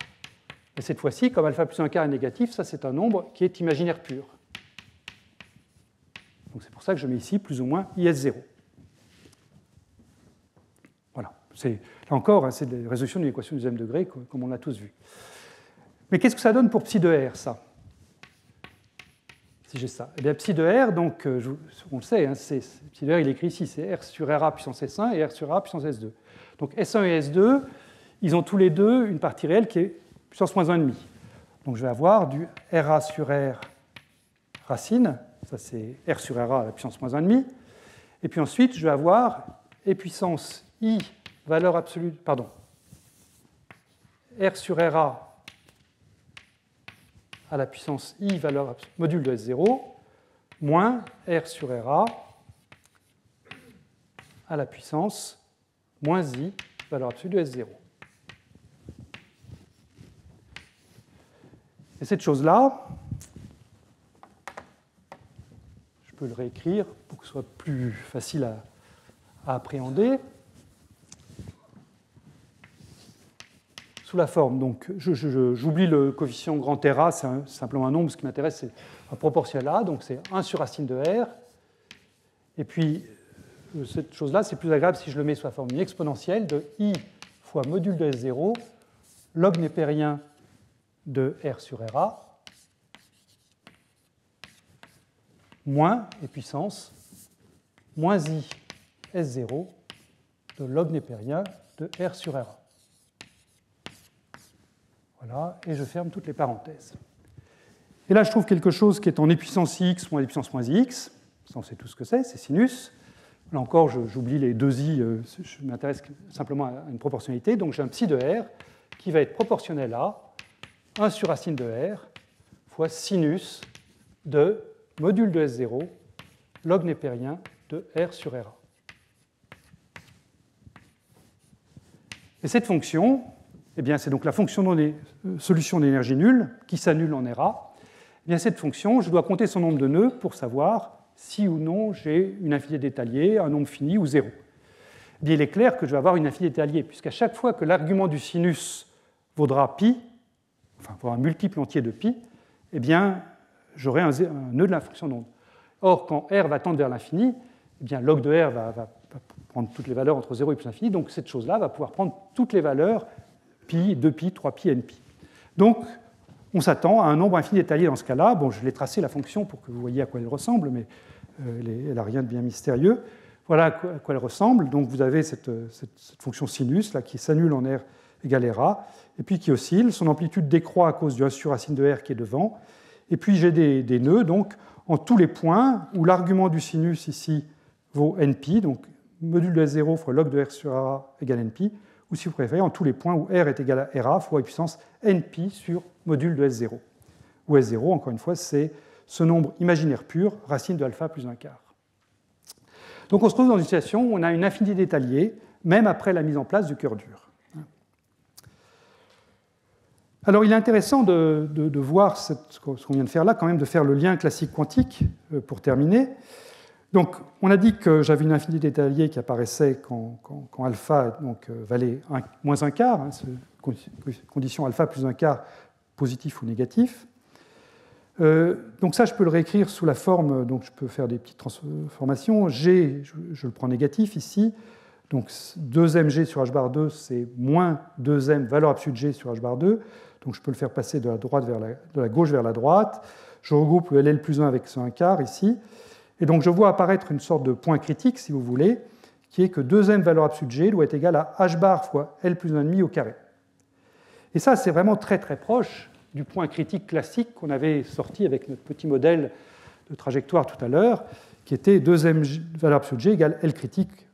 et cette fois-ci, comme alpha plus un quart est négatif, ça c'est un nombre qui est imaginaire pur. Donc c'est pour ça que je mets ici plus ou moins IS0. Voilà. Là encore, c'est la résolution d'une équation du deuxième degré, comme on l'a tous vu. Mais qu'est-ce que ça donne pour psi de R, ça? Si j'ai ça. Eh bien, psi de R, donc, on le sait, hein, psi de R, il est écrit ici, c'est R sur RA puissance S1 et R sur RA puissance S2. Donc S1 et S2, ils ont tous les deux une partie réelle qui est puissance moins 1,5. Donc je vais avoir du RA sur R racine, ça c'est R sur RA à la puissance moins 1,5. Et puis ensuite, je vais avoir E puissance I, valeur absolue, pardon, R sur RA à la puissance I valeur module de S0 moins R sur RA à la puissance moins I valeur absolue de S0. Et cette chose-là, je peux le réécrire pour que ce soit plus facile à appréhender. Sous la forme, donc j'oublie le coefficient grand RA, c'est simplement un nombre, ce qui m'intéresse c'est un proportionnel à, donc c'est 1 sur racine de R. Et puis cette chose-là, c'est plus agréable si je le mets sous la forme exponentielle de I fois module de S0, log népérien de R sur RA, moins, et puissance, moins I S0 de log népérien de R sur RA. Voilà, et je ferme toutes les parenthèses. Et là, je trouve quelque chose qui est en e puissance x moins e puissance moins ix. Ça, on sait tout ce que c'est sinus. Là encore, j'oublie les deux i, je m'intéresse simplement à une proportionnalité. Donc j'ai un psi de R qui va être proportionnel à 1 sur racine de R fois sinus de module de S0 log népérien de R sur RA. Et cette fonction, eh bien, c'est donc la fonction des solutions d'énergie nulle qui s'annule en RA. Eh bien, cette fonction, je dois compter son nombre de nœuds pour savoir si ou non j'ai une infinité d'étalier, un nombre fini ou 0. Eh bien, il est clair que je vais avoir une infinité d'étalier, puisqu'à chaque fois que l'argument du sinus vaudra pi, enfin, pour un multiple entier de pi, eh bien, j'aurai un nœud de la fonction d'onde. Or, quand R va tendre vers l'infini, eh bien, log de R va prendre toutes les valeurs entre 0 et plus l'infini, donc cette chose-là va pouvoir prendre toutes les valeurs pi, 2pi, 3pi, npi. Donc, on s'attend à un nombre infini d'étaliers dans ce cas-là. Bon, je l'ai tracé la fonction pour que vous voyez à quoi elle ressemble, mais elle n'a rien de bien mystérieux. Voilà à quoi elle ressemble. Donc, vous avez cette fonction sinus là, qui s'annule en R égale RA, et puis qui oscille. Son amplitude décroît à cause du 1 sur racine de R qui est devant. Et puis, j'ai des nœuds donc, en tous les points où l'argument du sinus ici vaut npi, donc module de S0 fois log de R sur RA égale npi, ou si vous préférez, en tous les points où R est égal à RA fois e puissance npi sur module de S0. Où S0, encore une fois, c'est ce nombre imaginaire pur, racine de alpha plus un quart. Donc on se trouve dans une situation où on a une infinité d'étaliers, même après la mise en place du cœur dur. Alors il est intéressant de voir ce qu'on vient de faire là, quand même, de faire le lien classique quantique pour terminer. Donc, on a dit que j'avais une infinité d'étaliers qui apparaissait quand alpha donc, valait moins un quart, hein, condition alpha plus un quart positif ou négatif. Donc ça, je peux le réécrire sous la forme, donc je peux faire des petites transformations. G, je le prends négatif ici, donc 2mg sur h bar 2, c'est moins 2m valeur absolue de g sur h bar 2, donc je peux le faire passer de la gauche vers la droite. Je regroupe le LL plus 1 avec ce 1 quart ici. Et donc je vois apparaître une sorte de point critique, si vous voulez, qui est que 2m valeur absolue de g doit être égale à h bar fois L plus 1,5 au carré. Et ça, c'est vraiment très très proche du point critique classique qu'on avait sorti avec notre petit modèle de trajectoire tout à l'heure, qui était 2m valeur absolue de g égale L critique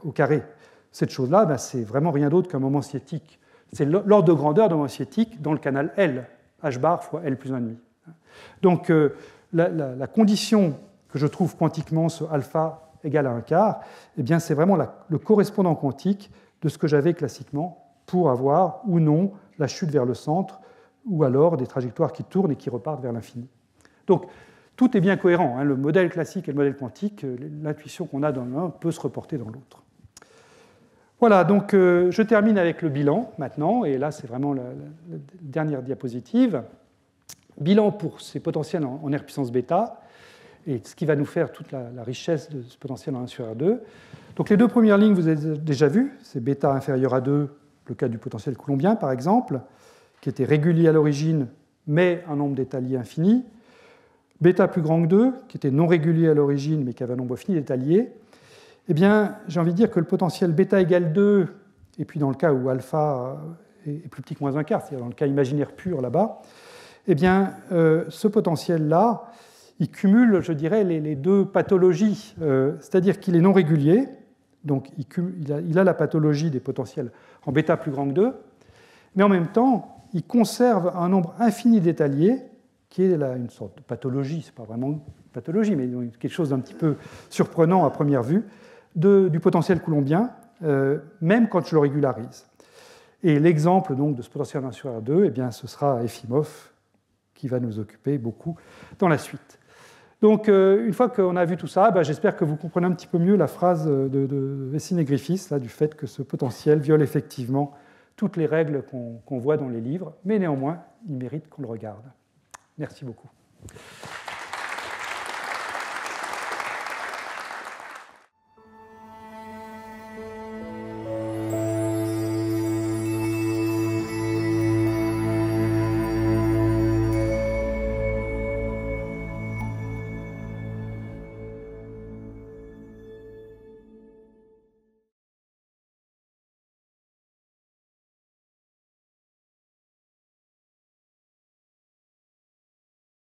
au carré. Cette chose-là, ben, c'est vraiment rien d'autre qu'un moment sciatique. C'est l'ordre de grandeur d'un moment sciatique dans le canal L, h bar fois L plus 1,5. Donc la condition que je trouve quantiquement, ce alpha égale à un quart, eh bien, c'est vraiment le correspondant quantique de ce que j'avais classiquement pour avoir ou non la chute vers le centre, ou alors des trajectoires qui tournent et qui repartent vers l'infini. Donc, tout est bien cohérent. Hein, le modèle classique et le modèle quantique, l'intuition qu'on a dans l'un peut se reporter dans l'autre. Voilà, donc je termine avec le bilan maintenant, et là, c'est vraiment la dernière diapositive. Bilan pour ces potentiels en R puissance bêta, et ce qui va nous faire toute la richesse de ce potentiel en 1 sur R2. Donc les deux premières lignes, vous avez déjà vues, c'est bêta inférieur à 2, le cas du potentiel coulombien par exemple, qui était régulier à l'origine, mais un nombre d'étaliers infini. Bêta plus grand que 2, qui était non régulier à l'origine, mais qui avait un nombre fini d'étaliers. Eh bien, j'ai envie de dire que le potentiel bêta égale 2, et puis dans le cas où alpha est plus petit que moins un quart, c'est-à-dire dans le cas imaginaire pur là-bas, eh bien, ce potentiel-là, il cumule, je dirais, les deux pathologies, c'est-à-dire qu'il est non régulier, donc il a la pathologie des potentiels en bêta plus grand que 2, mais en même temps, il conserve un nombre infini d'étaliers, qui est là une sorte de pathologie, ce n'est pas vraiment une pathologie, mais quelque chose d'un petit peu surprenant à première vue, du potentiel coulombien, même quand je le régularise. Et l'exemple donc de ce potentiel 1 sur R2, eh bien, ce sera Efimov, qui va nous occuper beaucoup dans la suite. Donc, une fois qu'on a vu tout ça, j'espère que vous comprenez un petit peu mieux la phrase de Vecine et Griffiths, là, du fait que ce potentiel viole effectivement toutes les règles qu'on voit dans les livres, mais néanmoins, il mérite qu'on le regarde. Merci beaucoup.